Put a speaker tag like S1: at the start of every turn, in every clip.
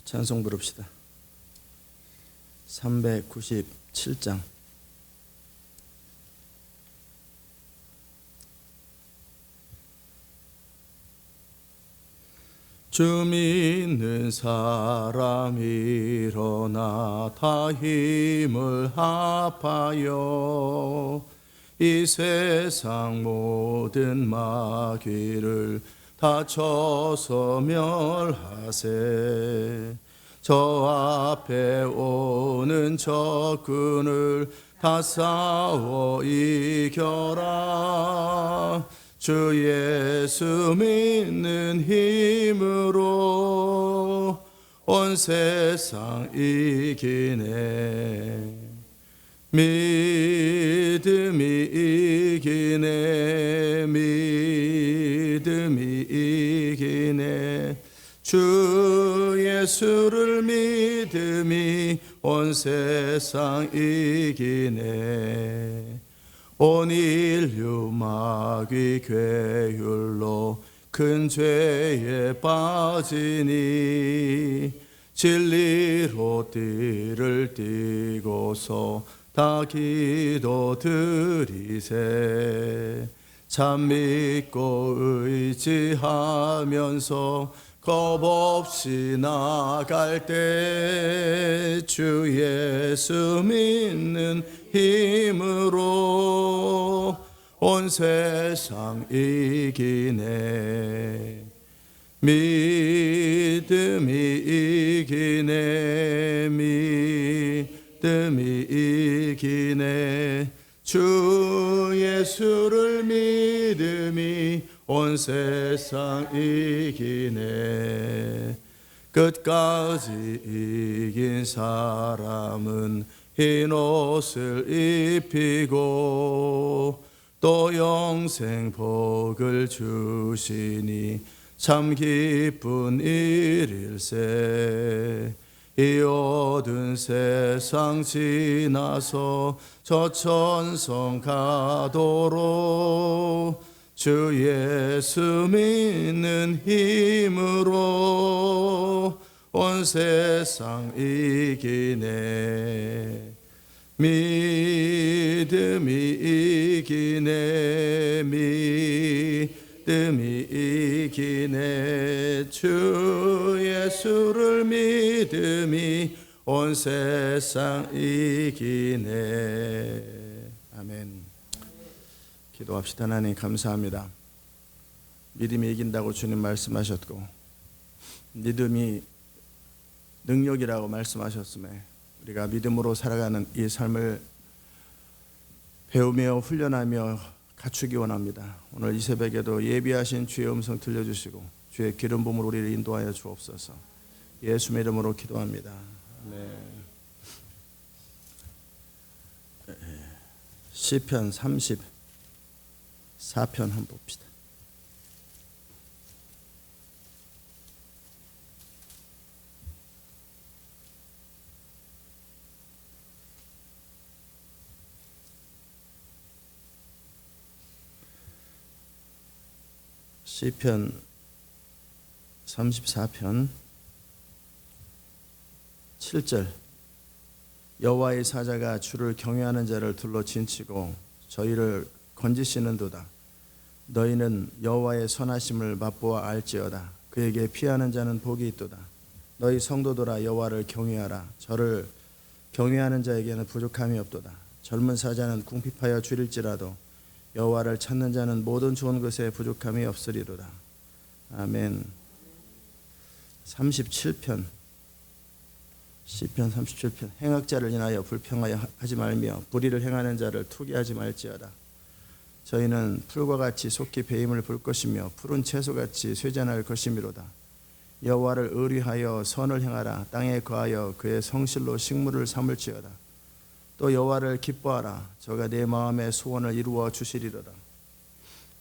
S1: 찬송 부릅시다. 397장. 주 믿는 사람 일어나 다 힘을 합하여 이 세상 모든 마귀를 다 쳐서 멸하세. 저 앞에 오는 적군을 다 싸워 이겨라. 주 예수 믿는 힘으로 온 세상 이기네. 믿음이 이기네. 믿음이 이기네. 주 예수를 믿음이 온 세상 이기네. 온 인류 마귀 괴율로 큰 죄에 빠지니 진리로 띠를 띠고서 다 기도드리세. 참 믿고 의지하면서 겁없이 나갈 때 주 예수 믿는 힘으로 온 세상 이기네. 믿음이 이기네. 믿음이 이기네. 주 예수를 믿음이 온 세상 이기네. 끝까지 이긴 사람은 흰 옷을 입히고 또 영생 복을 주시니 참 기쁜 일일세. 이 어두운 세상 지나서 저 천성 가도록 주 예수 믿는 힘으로 온 세상 이기네. 믿음이 이기네. 믿음이 이기네. 주 예수를 믿음이 온 세상 이기네. 아멘. 기도합시다. 하나님 감사합니다. 믿음이 이긴다고 주님 말씀하셨고 믿음이 능력이라고 말씀하셨음에 우리가 믿음으로 살아가는 이 삶을 배우며 훈련하며 갖추기 원합니다. 오늘 이 새벽에도 예비하신 주의 음성 들려주시고 주의 기름 부음으로 우리를 인도하여 주옵소서. 예수의 이름으로 기도합니다. 시편 34편 한번 봅시다. 시편 34편 7절. 여호와의 사자가 주를 경외하는 자를 둘러 진치고 저희를 건지시는도다. 너희는 여호와의 선하심을 맛보아 알지어다. 그에게 피하는 자는 복이 있도다. 너희 성도들아 여호와를 경외하라. 저를 경외하는 자에게는 부족함이 없도다. 젊은 사자는 궁핍하여 줄일지라도 여호와를 찾는 자는 모든 좋은 것에 부족함이 없으리로다. 아멘. 37편 시편 37편. 행악자를 인하여 불평하여 하지 말며 불의를 행하는 자를 투기하지 말지어다. 저희는 풀과 같이 속히 배임을 볼 것이며 푸른 채소같이 쇠잔할 것이미로다. 여호와를 의뢰하여 선을 행하라. 땅에 거하여 그의 성실로 식물을 삼을지어다. 또 여호와를 기뻐하라. 저가 내 마음의 소원을 이루어 주시리로다.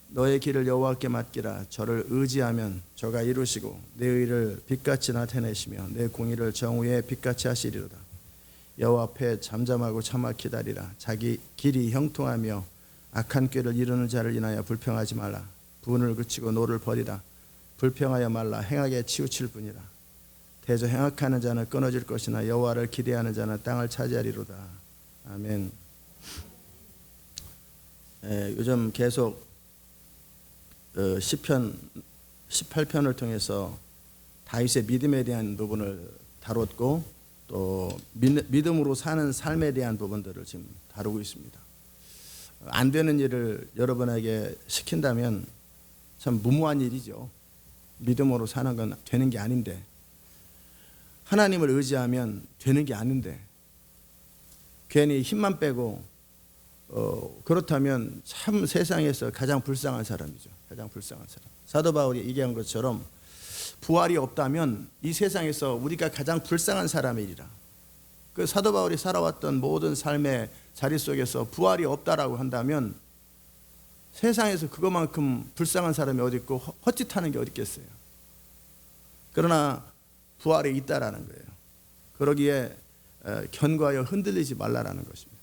S1: 너의 길을 여호와께 맡기라. 저를 의지하면 저가 이루시고 내 의를 빛같이 나타내시며 내 공의를 정오에 빛같이 하시리로다. 여호와 앞에 잠잠하고 참아 기다리라. 자기 길이 형통하며 악한 꾀를 이루는 자를 인하여 불평하지 말라. 분을 그치고 노를 버리라. 불평하여 말라. 행하게 치우칠 뿐이라. 대저 행악하는 자는 끊어질 것이나 여호와를 기대하는 자는 땅을 차지하리로다. 아멘. 요즘 계속 시편 18편을 통해서 다윗의 믿음에 대한 부분을 다뤘고 또 믿음으로 사는 삶에 대한 부분들을 지금 다루고 있습니다. 안 되는 일을 여러분에게 시킨다면 참 무모한 일이죠. 믿음으로 사는 건 되는 게 아닌데, 하나님을 의지하면 되는 게 아닌데, 괜히 힘만 빼고 그렇다면 참 세상에서 가장 불쌍한 사람이죠. 가장 불쌍한 사람. 사도 바울이 얘기한 것처럼 부활이 없다면 이 세상에서 우리가 가장 불쌍한 사람이리라. 그 사도 바울이 살아왔던 모든 삶의 자리 속에서 부활이 없다라고 한다면 세상에서 그것만큼 불쌍한 사람이 어디 있고 헛짓하는 게 어디 있겠어요. 그러나 부활이 있다라는 거예요. 그러기에 견고하여 흔들리지 말라라는 것입니다.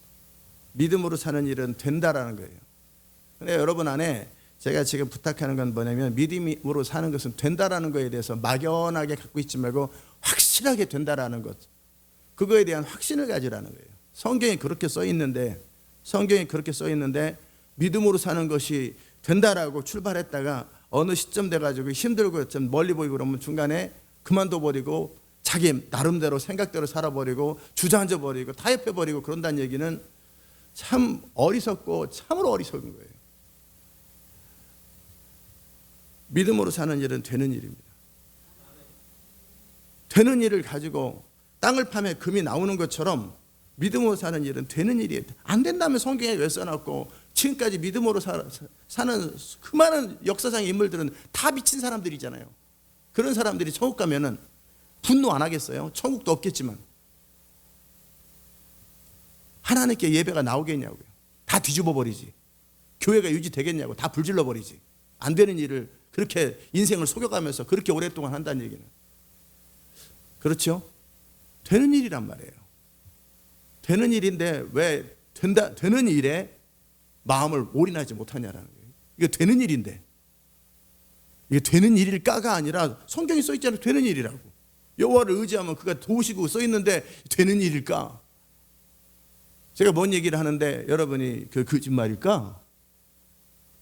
S1: 믿음으로 사는 일은 된다라는 거예요. 근데 여러분 안에 제가 지금 부탁하는 건 뭐냐면, 믿음으로 사는 것은 된다라는 것에 대해서 막연하게 갖고 있지 말고 확실하게 된다라는 것, 그거에 대한 확신을 가지라는 거예요. 성경에 그렇게 써 있는데 믿음으로 사는 것이 된다라고 출발했다가 어느 시점 돼가지고 힘들고 좀 멀리 보이고 그러면 중간에 그만둬 버리고 자기 나름대로 생각대로 살아버리고 주저앉아 버리고 타협해 버리고 그런다는 얘기는 참 어리석고 참으로 어리석은 거예요. 믿음으로 사는 일은 되는 일입니다. 되는 일을 가지고 땅을 파면 금이 나오는 것처럼 믿음으로 사는 일은 되는 일이에요. 안 된다면 성경에 왜 써놨고, 지금까지 믿음으로 사는 그 많은 역사상의 인물들은 다 미친 사람들이잖아요. 그런 사람들이 천국 가면은 분노 안 하겠어요? 천국도 없겠지만. 하나님께 예배가 나오겠냐고요. 다 뒤집어 버리지. 교회가 유지되겠냐고. 다 불질러 버리지. 안 되는 일을 그렇게 인생을 속여가면서 그렇게 오랫동안 한다는 얘기는. 그렇죠? 되는 일이란 말이에요. 되는 일인데 왜 되는 일에 마음을 올인하지 못하냐라는 거예요. 이게 되는 일인데, 이게 되는 일일까가 아니라 성경에 써 있잖아요. 되는 일이라고. 여호와를 의지하면 그가 도우시고 써 있는데 되는 일일까? 제가 뭔 얘기를 하는데 여러분이 그 거짓말일까?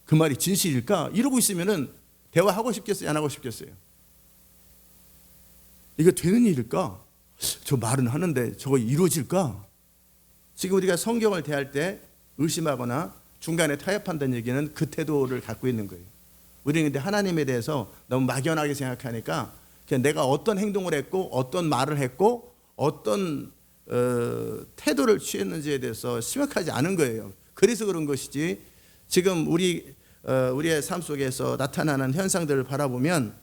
S1: 그 말이 진실일까? 이러고 있으면은 대화하고 싶겠어요? 안 하고 싶겠어요? 이거 되는 일일까? 저 말은 하는데 저거 이루어질까? 지금 우리가 성경을 대할 때 의심하거나 중간에 타협한다는 얘기는 그 태도를 갖고 있는 거예요. 우리는 근데 하나님에 대해서 너무 막연하게 생각하니까 그냥 내가 어떤 행동을 했고 어떤 말을 했고 어떤 태도를 취했는지에 대해서 심각하지 않은 거예요. 그래서 그런 것이지, 지금 우리의 삶 속에서 나타나는 현상들을 바라보면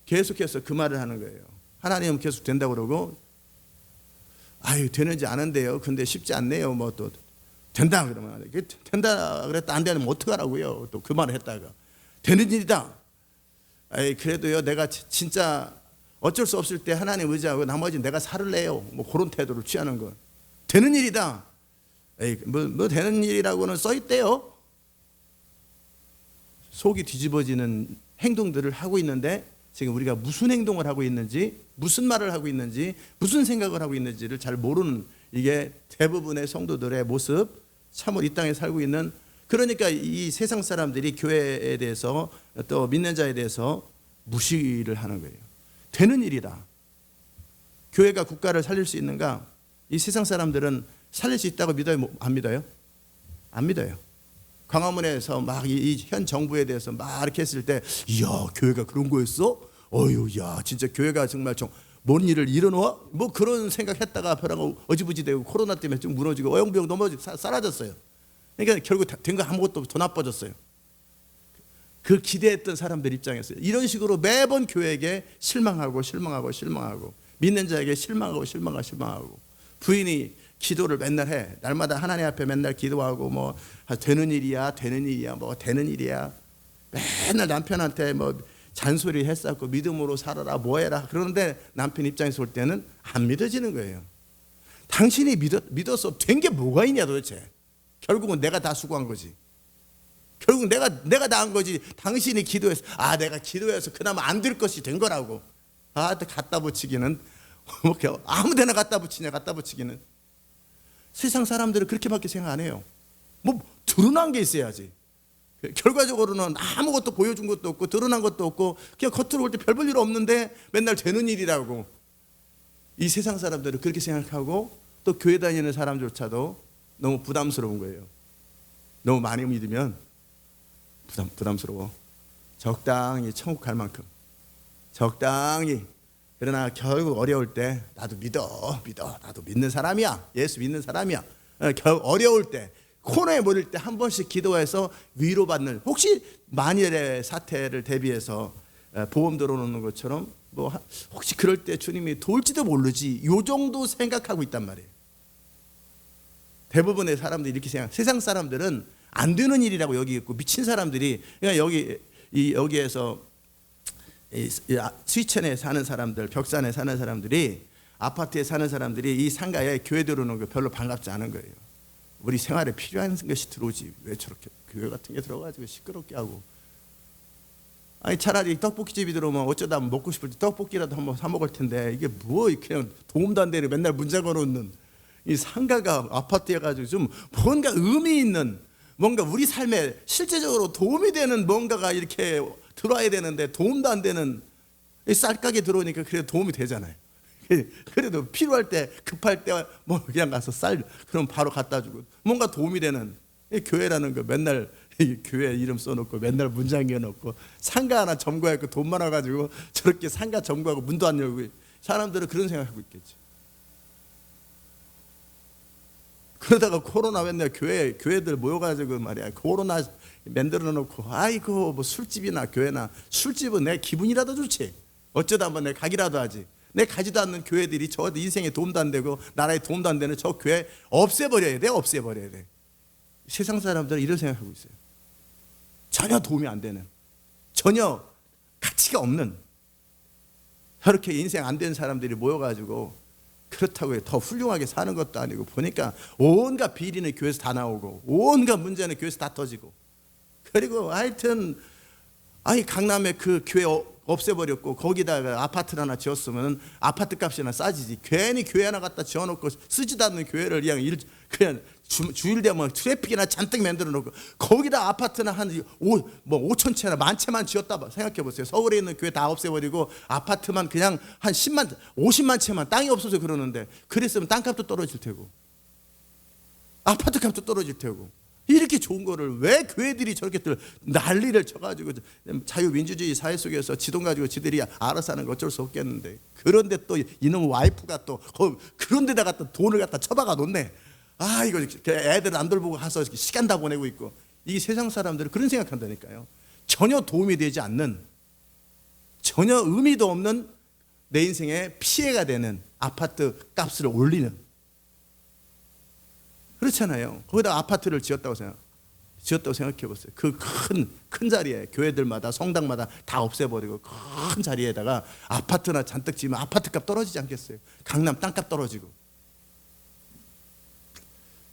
S1: 계속해서 그 말을 하는 거예요. 하나님은 계속 된다고 그러고, 아유 되는지 아는데요. 근데 쉽지 않네요. 뭐 또 된다 그러면 된다 그랬다 안 되면 어떡하라고요. 또 그 말을 했다가 되는 일이다. 아이 그래도요 내가 진짜 어쩔 수 없을 때 하나님 의지하고 나머지 내가 살을 내요. 뭐 그런 태도를 취하는 거 되는 일이다. 에이 뭐 되는 일이라고는 써 있대요. 속이 뒤집어지는 행동들을 하고 있는데 지금 우리가 무슨 행동을 하고 있는지, 무슨 말을 하고 있는지, 무슨 생각을 하고 있는지를 잘 모르는, 이게 대부분의 성도들의 모습, 참으로 이 땅에 살고 있는. 그러니까 이 세상 사람들이 교회에 대해서 또 믿는 자에 대해서 무시를 하는 거예요. 되는 일이다. 교회가 국가를 살릴 수 있는가? 이 세상 사람들은 살릴 수 있다고 믿어요? 안 믿어요? 안 믿어요. 광화문에서 막 이 현 정부에 대해서 막 이렇게 했을 때, 이야 교회가 그런 거였어? 어휴 야 진짜 교회가 정말 뭔 일을 일어놓아? 뭐 그런 생각했다가 벼랑 어지부지되고 코로나 때문에 좀 무너지고 어영부영 넘어지고 사라졌어요. 그러니까 결국 된 거 아무것도 더 나빠졌어요. 그 기대했던 사람들 입장에서 이런 식으로 매번 교회에게 실망하고 믿는 자에게 실망하고 부인이 기도를 맨날 해. 날마다 하나님 앞에 맨날 기도하고 뭐 되는 일이야 뭐 되는 일이야. 맨날 남편한테 뭐 잔소리 했었고 믿음으로 살아라 뭐해라. 그런데 남편 입장에서 볼 때는 안 믿어지는 거예요. 당신이 믿어서 된 게 뭐가 있냐 도대체. 결국은 내가 다 수고한 거지. 결국 내가 다 한 거지. 당신이 기도해서 내가 기도해서 그나마 안 될 것이 된 거라고. 갖다 붙이기는 아무 데나 갖다 붙이기는. 세상 사람들은 그렇게밖에 생각 안 해요. 뭐 드러난 게 있어야지. 결과적으로는 아무것도 보여준 것도 없고 드러난 것도 없고 그냥 겉으로 볼 때 별 볼 일 없는데 맨날 되는 일이라고. 이 세상 사람들은 그렇게 생각하고 또 교회 다니는 사람조차도 너무 부담스러운 거예요. 너무 많이 믿으면 부담스러워. 적당히 천국 갈 만큼 적당히. 그러나 결국 어려울 때 나도 믿어 나도 믿는 사람이야, 예수 믿는 사람이야. 어려울 때 코너에 몰릴 때 한 번씩 기도해서 위로받는, 혹시 만일의 사태를 대비해서 보험 들어오는 것처럼 뭐 혹시 그럴 때 주님이 도울지도 모르지, 요 정도 생각하고 있단 말이에요. 대부분의 사람들이 이렇게 생각. 세상 사람들은 안 되는 일이라고 여기겠고, 미친 사람들이 그냥 여기에서 스위천에 사는 사람들, 벽산에 사는 사람들이, 아파트에 사는 사람들이 이 상가에 교회 들어오는 거 별로 반갑지 않은 거예요. 우리 생활에 필요한 것이 들어오지 왜 저렇게 교회 같은 게 들어가지고 시끄럽게 하고. 아니 차라리 떡볶이집이 들어오면 어쩌다 먹고 싶을 때 떡볶이라도 한번 사 먹을 텐데, 이게 뭐 그냥 도움도 안 되는 맨날 문 잠궈 놓는 이 상가가 아파트에 가지고 좀 뭔가 의미 있는, 뭔가 우리 삶에 실제적으로 도움이 되는 뭔가가 이렇게 들어와야 되는데 도움도 안 되는 쌀가게 들어오니까 그래도 도움이 되잖아요. 그래도 필요할 때 급할 때 뭐 그냥 가서 쌀 그럼 바로 갖다 주고 뭔가 도움이 되는. 교회라는 거 맨날 교회 이름 써놓고 맨날 문 잠겨놓고 상가 하나 점거하고 돈 많아가지고 저렇게 상가 점거하고 문도 안 열고, 사람들은 그런 생각하고 있겠지. 그러다가 코로나 맨날 교회들 모여가지고 말이야, 코로나 만들어 놓고 아이고 뭐 술집이나 교회나, 술집은 내 기분이라도 좋지, 어쩌다 한번 내 가기라도 하지. 내 가지도 않는 교회들이 저 인생에 도움도 안 되고 나라에 도움도 안 되는 저 교회 없애버려야 돼. 세상 사람들은 이런 생각하고 있어요. 전혀 도움이 안 되는, 전혀 가치가 없는, 저렇게 인생 안 되는 사람들이 모여가지고, 그렇다고 더 훌륭하게 사는 것도 아니고, 보니까 온갖 비리는 교회에서 다 나오고 온갖 문제는 교회에서 다 터지고. 그리고 하여튼 강남에 그 교회 없애버렸고 거기다가 아파트를 하나 지었으면 아파트 값이나 싸지지. 괜히 교회 하나 갖다 지어놓고 쓰지도 않는 교회를 그냥 주일 되면 트래픽이나 잔뜩 만들어 놓고 거기다 아파트나 한 5천 채나 만 채만 지었다 생각해 보세요. 서울에 있는 교회 다 없애버리고 아파트만 그냥 한 10만 50만 채만, 땅이 없어서 그러는데, 그랬으면 땅값도 떨어질 테고 아파트 값도 떨어질 테고. 이렇게 좋은 거를 왜 교회들이 저렇게 난리를 쳐가지고, 자유민주주의 사회 속에서 지돈 가지고 지들이 알아서 하는 거 어쩔 수 없겠는데, 그런데 또 이놈 와이프가 또 그런 데다가 또 돈을 갖다 쳐박아 놓네. 이거 애들 안 돌보고 가서 시간 다 보내고 있고. 이 세상 사람들은 그런 생각한다니까요. 전혀 도움이 되지 않는, 전혀 의미도 없는 내 인생에 피해가 되는 아파트 값을 올리는. 그렇잖아요. 거기다 아파트를 지었다고 생각해 보세요. 그 큰 자리에 교회들마다 성당마다 다 없애버리고 큰 자리에다가 아파트나 잔뜩 지으면 아파트값 떨어지지 않겠어요? 강남 땅값 떨어지고.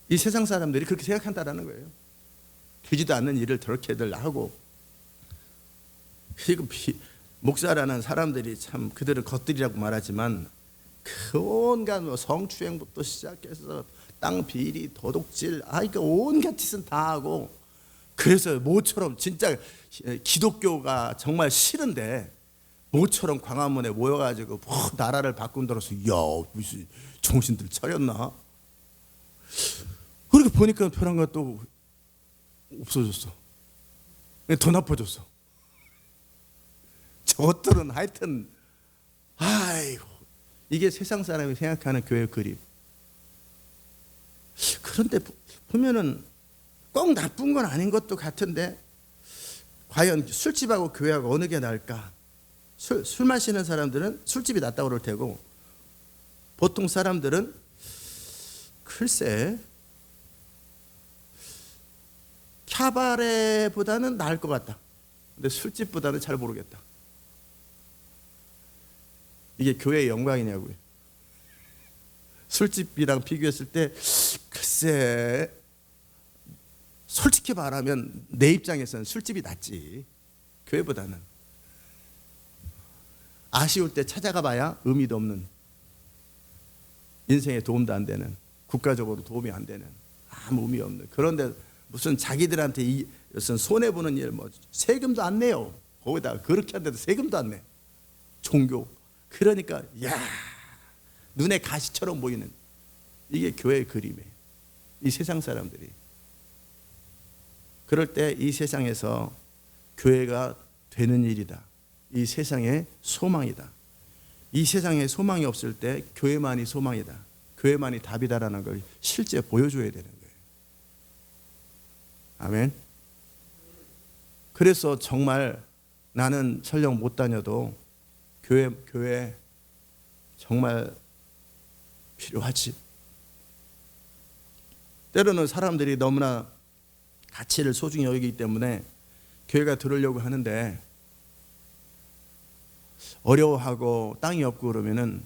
S1: 이 세상 사람들이 그렇게 생각한다라는 거예요. 되지도 않는 일을 저렇게들 하고. 그리고 목사라는 사람들이 참, 그들은 겉들이라고 말하지만 그 온갖 성추행부터 시작해서 땅 비리, 도둑질, 그러니까 온갖 짓은 다 하고. 그래서 모처럼 진짜 기독교가 정말 싫은데 모처럼 광화문에 모여가지고 나라를 바꾼다로서, 무슨 정신들 차렸나? 그렇게 보니까 편한 것도 없어졌어. 더 나빠졌어. 저것들은 하여튼 이게 세상 사람이 생각하는 교회 그림. 그런데 보면은 꼭 나쁜 건 아닌 것도 같은데, 과연 술집하고 교회하고 어느 게 나을까? 술 마시는 사람들은 술집이 낫다고 그럴 테고, 보통 사람들은 글쎄 캬바레보다는 나을 것 같다. 근데 술집보다는 잘 모르겠다. 이게 교회의 영광이냐고요. 술집이랑 비교했을 때 글쎄, 솔직히 말하면 내 입장에서는 술집이 낫지, 교회보다는. 아쉬울 때 찾아가 봐야 의미도 없는, 인생에 도움도 안 되는, 국가적으로 도움이 안 되는, 아무 의미 없는, 그런데 무슨 자기들한테 무슨 손해보는 일, 뭐 세금도 안 내요. 거기다가 그렇게 한데도 세금도 안 내. 종교. 그러니까 야, 눈에 가시처럼 보이는, 이게 교회의 그림이에요. 이 세상 사람들이. 그럴 때 이 세상에서 교회가 되는 일이다. 이 세상의 소망이다. 이 세상에 소망이 없을 때 교회만이 소망이다. 교회만이 답이다라는 걸 실제 보여줘야 되는 거예요. 아멘. 그래서 정말 나는 설령 못 다녀도 교회 정말 필요하지. 때로는 사람들이 너무나 가치를 소중히 여기기 때문에 교회가 들으려고 하는데 어려워하고 땅이 없고 그러면은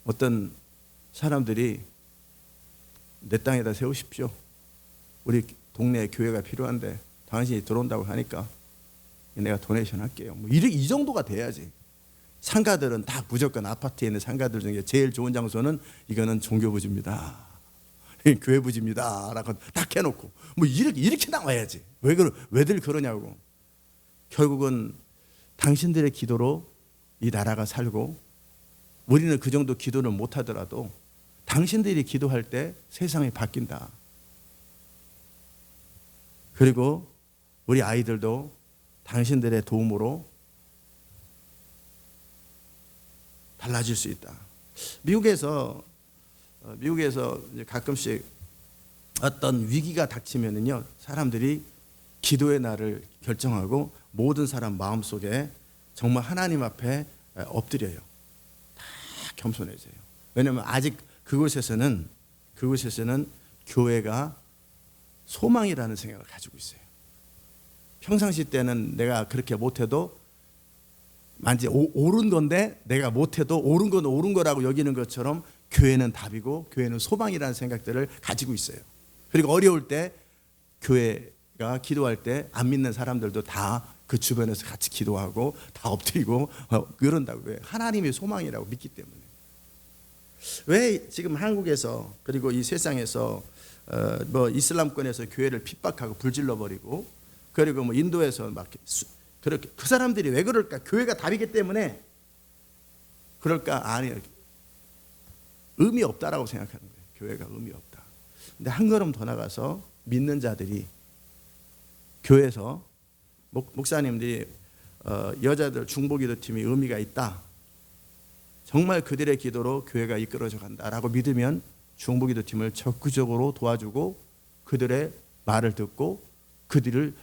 S1: 어떤 사람들이 내 땅에다 세우십시오. 우리 동네에 교회가 필요한데 당신이 들어온다고 하니까 내가 도네이션 할게요. 뭐 이 정도가 돼야지. 상가들은 다 무조건 아파트에 있는 상가들 중에 제일 좋은 장소는 이거는 종교부지입니다. 교회 부지입니다. 라고 딱 해놓고 뭐 이렇게 나와야지. 왜들 그러냐고. 결국은 당신들의 기도로 이 나라가 살고, 우리는 그 정도 기도를 못 하더라도 당신들이 기도할 때 세상이 바뀐다. 그리고 우리 아이들도 당신들의 도움으로 달라질 수 있다. 미국에서 이제 가끔씩 어떤 위기가 닥치면은요, 사람들이 기도의 날을 결정하고 모든 사람 마음속에 정말 하나님 앞에 엎드려요. 다 겸손해져요. 왜냐하면 아직 그곳에서는 교회가 소망이라는 생각을 가지고 있어요. 평상시 때는 내가 그렇게 못해도 만지 옳은 건데 내가 못해도 옳은 건 옳은 거라고 여기는 것처럼 교회는 답이고 교회는 소망이라는 생각들을 가지고 있어요. 그리고 어려울 때 교회가 기도할 때 안 믿는 사람들도 다 그 주변에서 같이 기도하고 다 엎드리고 그런다고. 왜? 하나님의 소망이라고 믿기 때문에. 왜 지금 한국에서 그리고 이 세상에서 뭐 이슬람권에서 교회를 핍박하고 불질러 버리고, 그리고 뭐 인도에서 막 그렇게, 그 사람들이 왜 그럴까? 교회가 답이기 때문에 그럴까? 아니에요. 의미 없다라고 생각하는 거예요. 교회가 의미 없다. 근데 한 걸음 더 나가서 믿는 자들이 교회에서 목사님들이 여자들 중보기도팀이 의미가 있다. 정말 그들의 기도로 교회가 이끌어져 간다라고 믿으면 중보기도팀을 적극적으로 도와주고 그들의 말을 듣고 그들을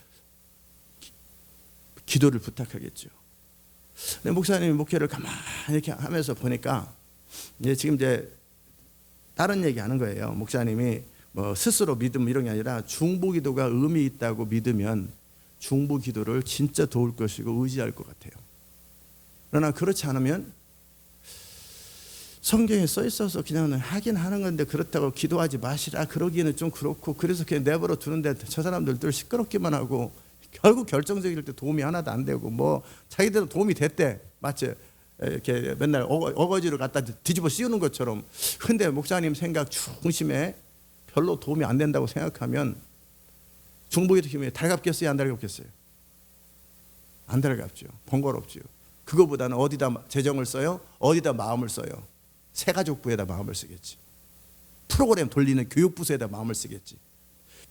S1: 기도를 부탁하겠죠. 근데 목사님이 목회를 가만히 이렇게 하면서 보니까 지금 다른 얘기 하는 거예요. 목사님이 뭐 스스로 믿음 이런 게 아니라 중보기도가 의미 있다고 믿으면 중보기도를 진짜 도울 것이고 의지할 것 같아요. 그러나 그렇지 않으면 성경에 써 있어서 그냥 하긴 하는 건데 그렇다고 기도하지 마시라 그러기에는 좀 그렇고, 그래서 그냥 내버려 두는데 저 사람들도 시끄럽기만 하고 결국 결정적일 때 도움이 하나도 안 되고, 뭐 자기들은 도움이 됐대. 마치 이렇게 맨날 어거지를 갖다 뒤집어 씌우는 것처럼. 근데 목사님 생각 중심에 별로 도움이 안 된다고 생각하면 중보기도 힘이 달갑겠어요? 안 달갑겠어요? 안 달갑죠. 번거롭죠. 그거보다는 어디다 재정을 써요? 어디다 마음을 써요? 새가족부에다 마음을 쓰겠지. 프로그램 돌리는 교육부서에다 마음을 쓰겠지.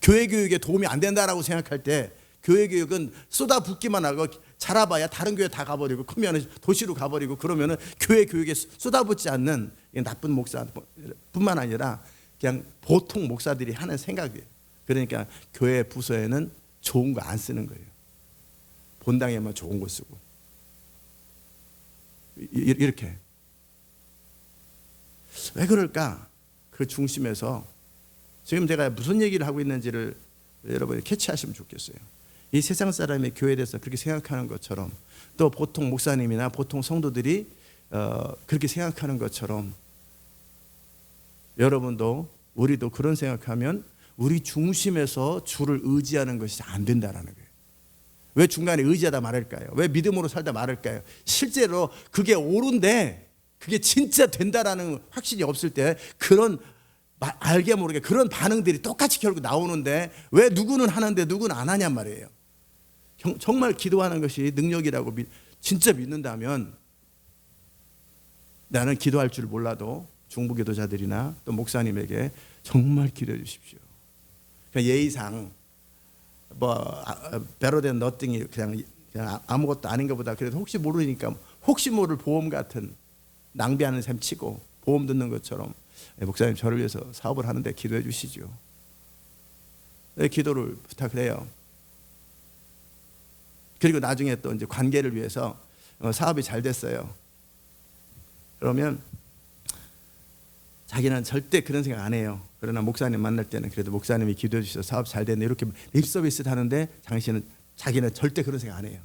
S1: 교회 교육에 도움이 안 된다라고 생각할 때 교회 교육은 쏟아붓기만 하고 자라봐야 다른 교회 다 가버리고 크면 도시로 가버리고, 그러면은 교회 교육에 쏟아붓지 않는 나쁜 목사뿐만 아니라 그냥 보통 목사들이 하는 생각이에요. 그러니까 교회 부서에는 좋은 거 안 쓰는 거예요. 본당에만 좋은 거 쓰고 이렇게. 왜 그럴까? 그 중심에서 지금 제가 무슨 얘기를 하고 있는지를 여러분이 캐치하시면 좋겠어요. 이 세상 사람이 교회에 대해서 그렇게 생각하는 것처럼, 또 보통 목사님이나 보통 성도들이 그렇게 생각하는 것처럼 여러분도 우리도 그런 생각하면 우리 중심에서 주를 의지하는 것이 안 된다라는 거예요. 왜 중간에 의지하다 말할까요? 왜 믿음으로 살다 말할까요? 실제로 그게 옳은데 그게 진짜 된다라는 확신이 없을 때 그런 알게 모르게 그런 반응들이 똑같이 결국 나오는데 왜 누구는 하는데 누구는 안 하냔 말이에요. 정말 기도하는 것이 능력이라고 진짜 믿는다면 나는 기도할 줄 몰라도 중부기도자들이나 또 목사님에게 정말 기도해 주십시오. 그러니까 예의상 배로된 너띵이 그냥 아무것도 아닌 것보다 그래도 혹시 모르니까 혹시 모를 보험 같은 낭비하는 셈 치고 보험 듣는 것처럼 목사님 저를 위해서 사업을 하는데 기도해 주시죠. 기도를 부탁을 해요. 그리고 나중에 또 이제 관계를 위해서 사업이 잘 됐어요. 그러면 자기는 절대 그런 생각 안 해요. 그러나 목사님 만날 때는 그래도 목사님이 기도해 주셔서 사업 잘 됐네 이렇게 립서비스 하는데 자기는 절대 그런 생각 안 해요.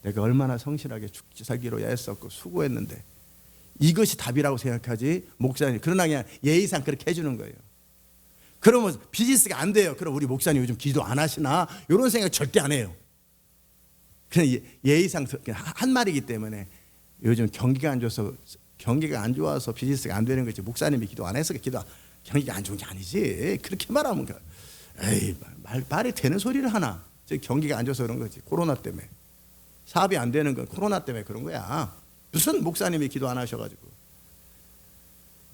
S1: 내가 얼마나 성실하게 죽기 살기로 애썼고 수고했는데 이것이 답이라고 생각하지 목사님. 그러나 그냥 예의상 그렇게 해주는 거예요. 그러면 비즈니스가 안 돼요. 그럼 우리 목사님 요즘 기도 안 하시나 이런 생각 절대 안 해요. 그냥 예의상 한 말이기 때문에 요즘 경기가 안 좋아서 비즈니스가 안 되는 거지 목사님이 기도 안 해서 경기가 안 좋은 게 아니지. 그렇게 말하면 에이 말이 되는 소리를 하나. 경기가 안 좋아서 그런 거지. 코로나 때문에 사업이 안 되는 건 코로나 때문에 그런 거야. 무슨 목사님이 기도 안 하셔가지고.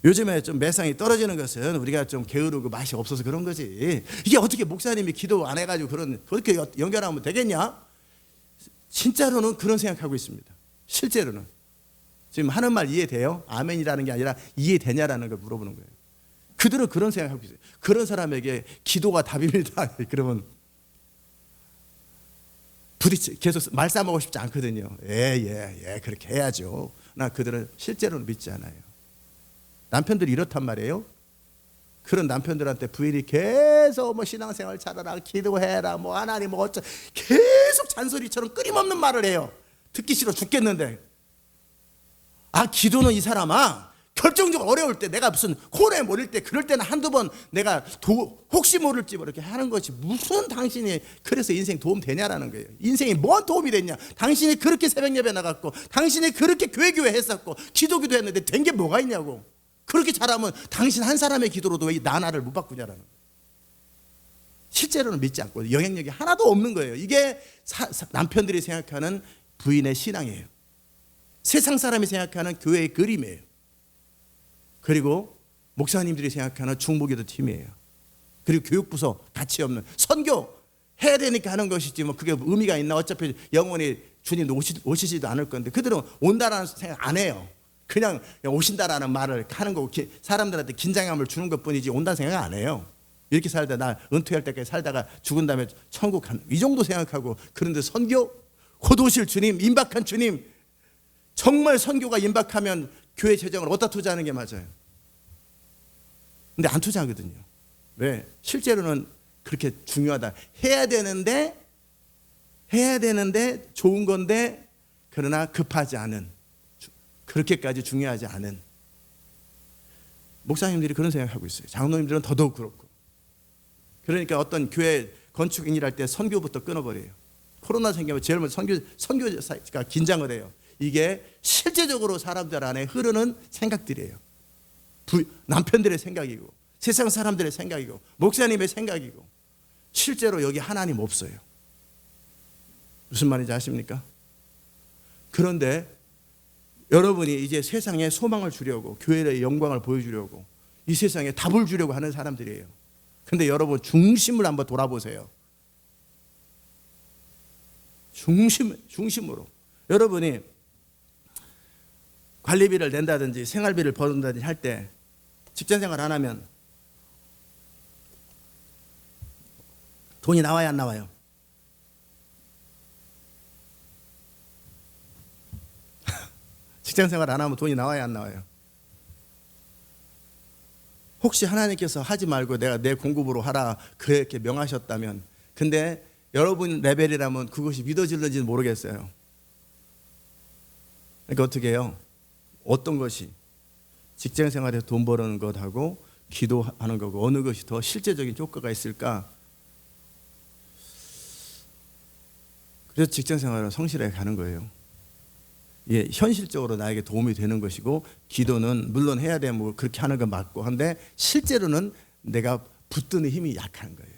S1: 요즘에 좀 매상이 떨어지는 것은 우리가 좀 게으르고 맛이 없어서 그런 거지. 이게 어떻게 목사님이 기도 안 해가지고 그렇게 연결하면 되겠냐? 진짜로는 그런 생각하고 있습니다. 실제로는. 지금 하는 말 이해돼요? 아멘이라는 게 아니라 이해되냐라는 걸 물어보는 거예요. 그들은 그런 생각하고 있어요. 그런 사람에게 기도가 답입니다. 그러면 계속 말 싸먹고 싶지 않거든요. 그렇게 해야죠. 나 그들은 실제로는 믿지 않아요. 남편들이 이렇단 말이에요. 그런 남편들한테 부인이 계속 신앙생활 잘하라, 기도해라, 하나님 어쩌 계속 잔소리처럼 끊임없는 말을 해요. 듣기 싫어 죽겠는데. 기도는 이 사람아 결정적으로 어려울 때 내가 무슨 코너에 몰릴 때 그럴 때는 한두 번 내가 혹시 모를지 이렇게 하는 것이 무슨 당신이 그래서 인생 도움 되냐라는 거예요. 인생이 뭔 도움이 됐냐. 당신이 그렇게 새벽 예배 나갔고 당신이 그렇게 교회 했었고 기도기도 했는데 된 게 뭐가 있냐고. 그렇게 잘하면 당신 한 사람의 기도로도 왜 나를 못 바꾸냐라는 거예요. 실제로는 믿지 않고 영향력이 하나도 없는 거예요. 이게 남편들이 생각하는 부인의 신앙이에요. 세상 사람이 생각하는 교회의 그림이에요. 그리고 목사님들이 생각하는 중보기도 팀이에요. 그리고 교육부서 가치 없는 선교 해야 되니까 하는 것이지 그게 의미가 있나. 어차피 영원히 주님도 오시지도 않을 건데 그들은 온다라는 생각 안 해요. 그냥 오신다라는 말을 하는 거고 사람들한테 긴장감을 주는 것뿐이지 온다는 생각 안 해요. 이렇게 살다 나 은퇴할 때까지 살다가 죽은 다음에 천국 가는 이 정도 생각하고. 그런데 선교 곧 오실 주님, 임박한 주님, 정말 선교가 임박하면 교회 재정을 어디다 투자하는 게 맞아요? 근데 안 투자하거든요. 왜? 실제로는 그렇게 중요하다. 해야 되는데 좋은 건데 그러나 급하지 않은, 그렇게까지 중요하지 않은 목사님들이 그런 생각하고 있어요. 장로님들은 더더욱 그렇고. 그러니까 어떤 교회 건축 일할 때 선교부터 끊어버려요. 코로나 생기면 제일 먼저 선교가 긴장을 해요. 이게 실제적으로 사람들 안에 흐르는 생각들이에요. 남편들의 생각이고 세상 사람들의 생각이고 목사님의 생각이고 실제로 여기 하나님 없어요. 무슨 말인지 아십니까? 그런데 여러분이 이제 세상에 소망을 주려고 교회의 영광을 보여주려고 이 세상에 답을 주려고 하는 사람들이에요. 그런데 여러분 중심을 한번 돌아보세요. 중심으로 여러분이 관리비를 낸다든지 생활비를 버는다든지 할 때 직장생활 안 하면 돈이 나와야 안 나와요? 직장생활 안 하면 돈이 나와야 안 나와요? 혹시 하나님께서 하지 말고 내가 내 공급으로 하라 그렇게 명하셨다면, 근데 여러분 레벨이라면 그것이 믿어질는지는 모르겠어요. 그러니까 어떻게 해요? 어떤 것이 직장생활에서 돈 버는 것하고 기도하는 거고 어느 것이 더 실제적인 효과가 있을까? 그래서 직장생활은 성실하게 가는 거예요. 예, 현실적으로 나에게 도움이 되는 것이고, 기도는 물론 해야 되면 뭐 그렇게 하는 건 맞고 한데, 실제로는 내가 붙드는 힘이 약한 거예요.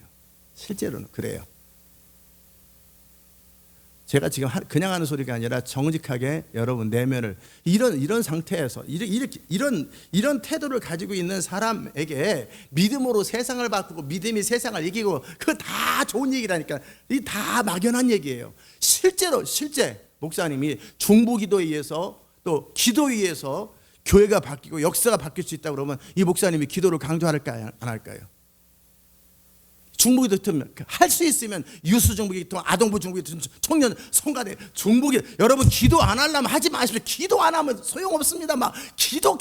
S1: 실제로는 그래요. 제가 지금 그냥 하는 소리가 아니라 정직하게 여러분 내면을 이런 상태에서 이런 태도를 가지고 있는 사람에게 믿음으로 세상을 바꾸고 믿음이 세상을 이기고, 그거 다 좋은 얘기라니까. 이 다 막연한 얘기예요. 실제 목사님이 중보기도에 의해서 또 기도에 의해서 교회가 바뀌고 역사가 바뀔 수 있다고 그러면 이 목사님이 기도를 강조할까요, 안 할까요? 중보기도 들으면 할 수 있으면 유수 중보기도, 아동부 중보기도, 청년 성가대 중보기, 여러분 기도 안 하려면 하지 마십시오. 기도 안 하면 소용없습니다. 막 기도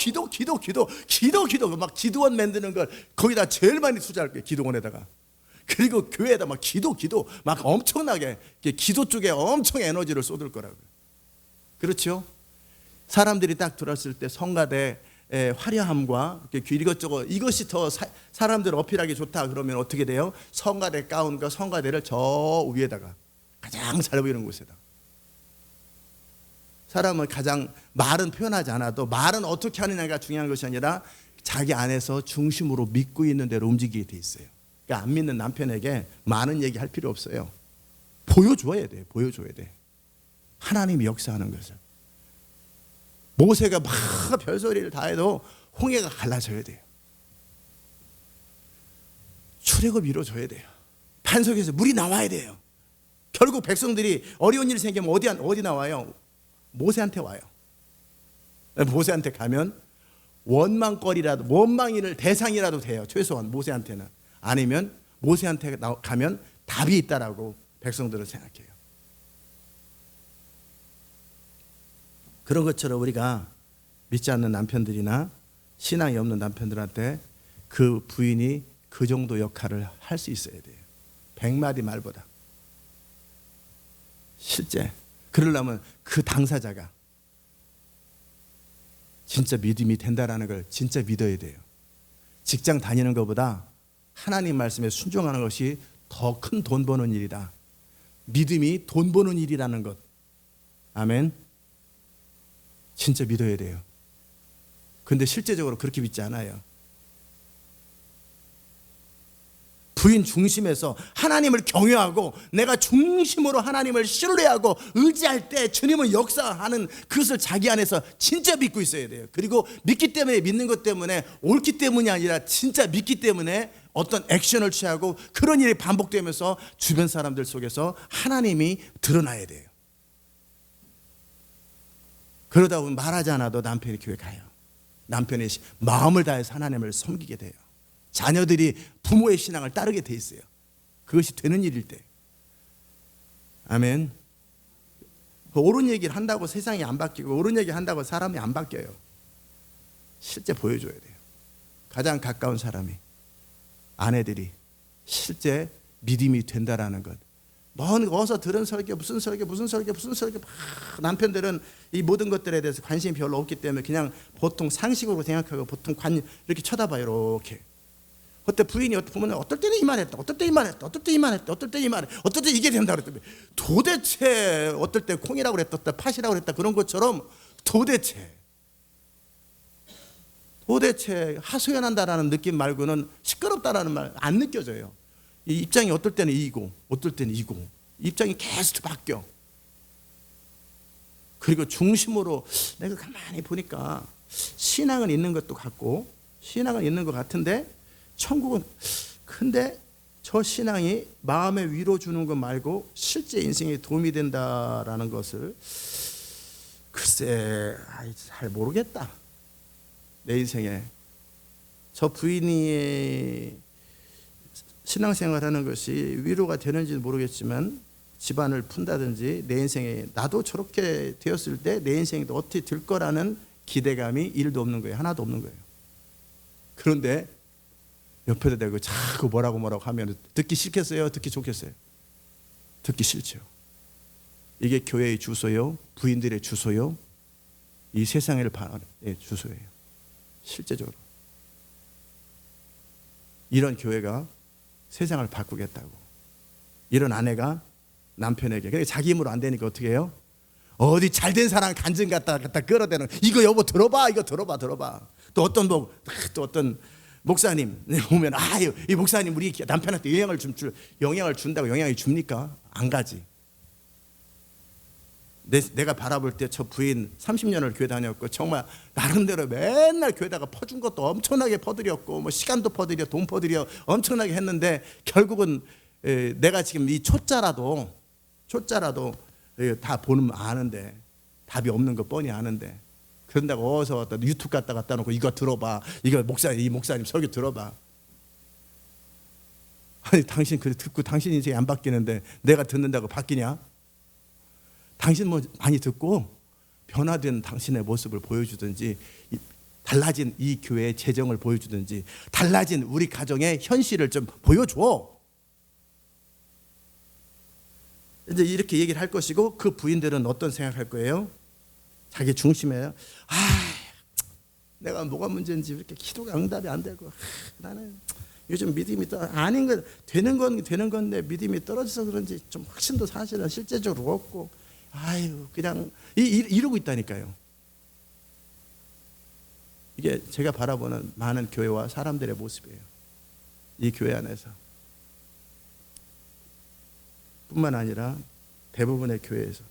S1: 막 기도원 만드는 걸 거기다 제일 많이 투자할 거예요. 기도원에다가. 그리고 교회에다 막 기도 막 엄청나게 기도 쪽에 엄청 에너지를 쏟을 거라고요. 그렇죠? 사람들이 딱 들었을 때 성가대 화려함과 이것저것, 이것이 더 사람들 어필하기 좋다 그러면 어떻게 돼요? 성가대 가운과 성가대를 저 위에다가, 가장 잘 보이는 곳에다. 사람은 가장, 말은 표현하지 않아도 말은 어떻게 하느냐가 중요한 것이 아니라 자기 안에서 중심으로 믿고 있는 대로 움직이게 돼 있어요. 그러니까 안 믿는 남편에게 많은 얘기할 필요 없어요. 보여줘야 돼. 하나님이 역사하는 것을. 모세가 막 별소리를 다 해도 홍해가 갈라져야 돼요. 출애굽 이루어져야 돼요. 반석에서 물이 나와야 돼요. 결국 백성들이 어려운 일이 생기면 어디 나와요? 모세한테 와요. 모세한테 가면 원망거리라도, 대상이라도 돼요. 최소한 모세한테는. 아니면 모세한테 가면 답이 있다라고 백성들은 생각해요. 그런 것처럼 우리가 믿지 않는 남편들이나 신앙이 없는 남편들한테 그 부인이 그 정도 역할을 할 수 있어야 돼요. 100마디 말보다. 실제 그러려면 그 당사자가 진짜 믿음이 된다라는 걸 진짜 믿어야 돼요. 직장 다니는 것보다 하나님 말씀에 순종하는 것이 더 큰 돈 버는 일이다. 믿음이 돈 버는 일이라는 것. 아멘. 진짜 믿어야 돼요. 근데 실제적으로 그렇게 믿지 않아요. 부인 중심에서 하나님을 경외하고 내가 중심으로 하나님을 신뢰하고 의지할 때 주님은 역사하는 그것을 자기 안에서 진짜 믿고 있어야 돼요. 그리고 믿기 때문에, 믿는 것 때문에, 옳기 때문이 아니라 진짜 믿기 때문에 어떤 액션을 취하고 그런 일이 반복되면서 주변 사람들 속에서 하나님이 드러나야 돼요. 그러다 보면 말하지 않아도 남편이 교회 가요. 남편이 마음을 다해서 하나님을 섬기게 돼요. 자녀들이 부모의 신앙을 따르게 돼 있어요. 그것이 되는 일일 때. 아멘. 옳은 얘기를 한다고 세상이 안 바뀌고, 옳은 얘기 한다고 사람이 안 바뀌어요. 실제 보여줘야 돼요. 가장 가까운 사람이, 아내들이 실제 믿음이 된다라는 것. 어서 들은 설교, 무슨 설교 막 남편들은 이 모든 것들에 대해서 관심이 별로 없기 때문에 그냥 보통 상식으로 생각하고 보통 이렇게 쳐다봐요. 이렇게. 그때 부인이 보면 어떨 때는 이만했다, 어떨 때 이만했다, 어떨 때 이만했다, 어떨 때 이만했다, 어떨 때 이게 된다 그랬더니 도대체 어떨 때 콩이라고 그랬다, 팥이라고 그랬다, 그런 것처럼 도대체 하소연한다라는 느낌 말고는 시끄럽다라는 말 안 느껴져요. 이 입장이 어떨 때는 이고 어떨 때는 이고, 입장이 계속 바뀌어. 그리고 중심으로 내가 가만히 보니까 신앙은 있는 것도 같고, 신앙은 있는 것 같은데 천국은, 근데 저 신앙이 마음에 위로 주는 것 말고 실제 인생에 도움이 된다라는 것을 글쎄 잘 모르겠다. 내 인생에 저 부인이 신앙생활하는 것이 위로가 되는지는 모르겠지만 집안을 푼다든지 내 인생에 나도 저렇게 되었을 때 내 인생도 어떻게 될 거라는 기대감이 1도 없는 거예요. 하나도 없는 거예요. 그런데 옆에도 대고 자꾸 뭐라고 하면 듣기 싫겠어요? 듣기 좋겠어요? 듣기 싫죠. 이게 교회의 주소요, 부인들의 주소요, 이 세상의 주소예요. 실제적으로 이런 교회가 세상을 바꾸겠다고, 이런 아내가 남편에게. 근데 자기 힘으로 안 되니까 어떻게 해요? 어디 잘된 사람 간증 갖다 끌어대는, 이거 여보 들어봐, 이거 들어봐. 또 어떤 목사님 오면, 아유 이 목사님 우리 남편한테 영향을 준다고 영향이 줍니까? 안 가지. 내가 바라볼 때 저 부인 30년을 교회 다녔고 정말 나름대로 맨날 교회다가 퍼준 것도 엄청나게 퍼드렸고 뭐 시간도 퍼드려 돈 퍼드려 엄청나게 했는데, 결국은 내가 지금 이 초짜라도 다 보면 아는데, 답이 없는 거 뻔히 아는데, 그런다고 어서 유튜브 갖다 놓고 이거 들어봐, 이거 이 목사님 설교 들어봐. 아니 당신 그 듣고 당신 인생이 안 바뀌는데 내가 듣는다고 바뀌냐? 당신 뭐 많이 듣고 변화된 당신의 모습을 보여주든지, 달라진 이 교회의 재정을 보여주든지, 달라진 우리 가정의 현실을 좀 보여줘. 이제 이렇게 얘기를 할 것이고, 그 부인들은 어떤 생각할 거예요? 자기 중심에 내가 뭐가 문제인지 이렇게 기도가 응답이 안 되고, 나는 요즘 믿음이 아닌 거 되는 건데 믿음이 떨어져서 그런지 좀 확신도 사실은 실제적으로 없고, 아유 그냥 이러고 있다니까요. 이게 제가 바라보는 많은 교회와 사람들의 모습이에요. 이 교회 안에서 뿐만 아니라 대부분의 교회에서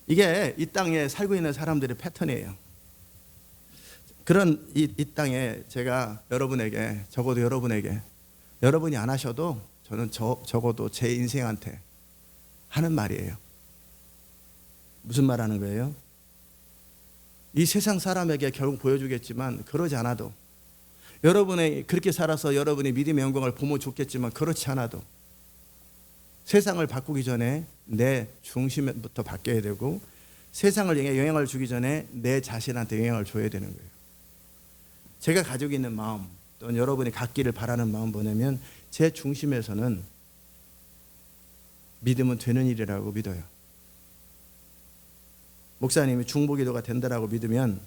S1: 이게 이 땅에 살고 있는 사람들의 패턴이에요. 그런 이 땅에 제가 적어도 여러분이 안 하셔도 저는 적어도 제 인생한테 하는 말이에요. 무슨 말 하는 거예요? 이 세상 사람에게 결국 보여주겠지만, 그러지 않아도, 여러분이 그렇게 살아서 여러분이 믿음의 영광을 보면 좋겠지만, 그렇지 않아도 세상을 바꾸기 전에 내 중심부터 바뀌어야 되고, 세상을 영향을 주기 전에 내 자신한테 영향을 줘야 되는 거예요. 제가 가지고 있는 마음, 또는 여러분이 갖기를 바라는 마음 뭐냐면, 제 중심에서는 믿으면 되는 일이라고 믿어요. 목사님이 중보기도가 된다라고 믿으면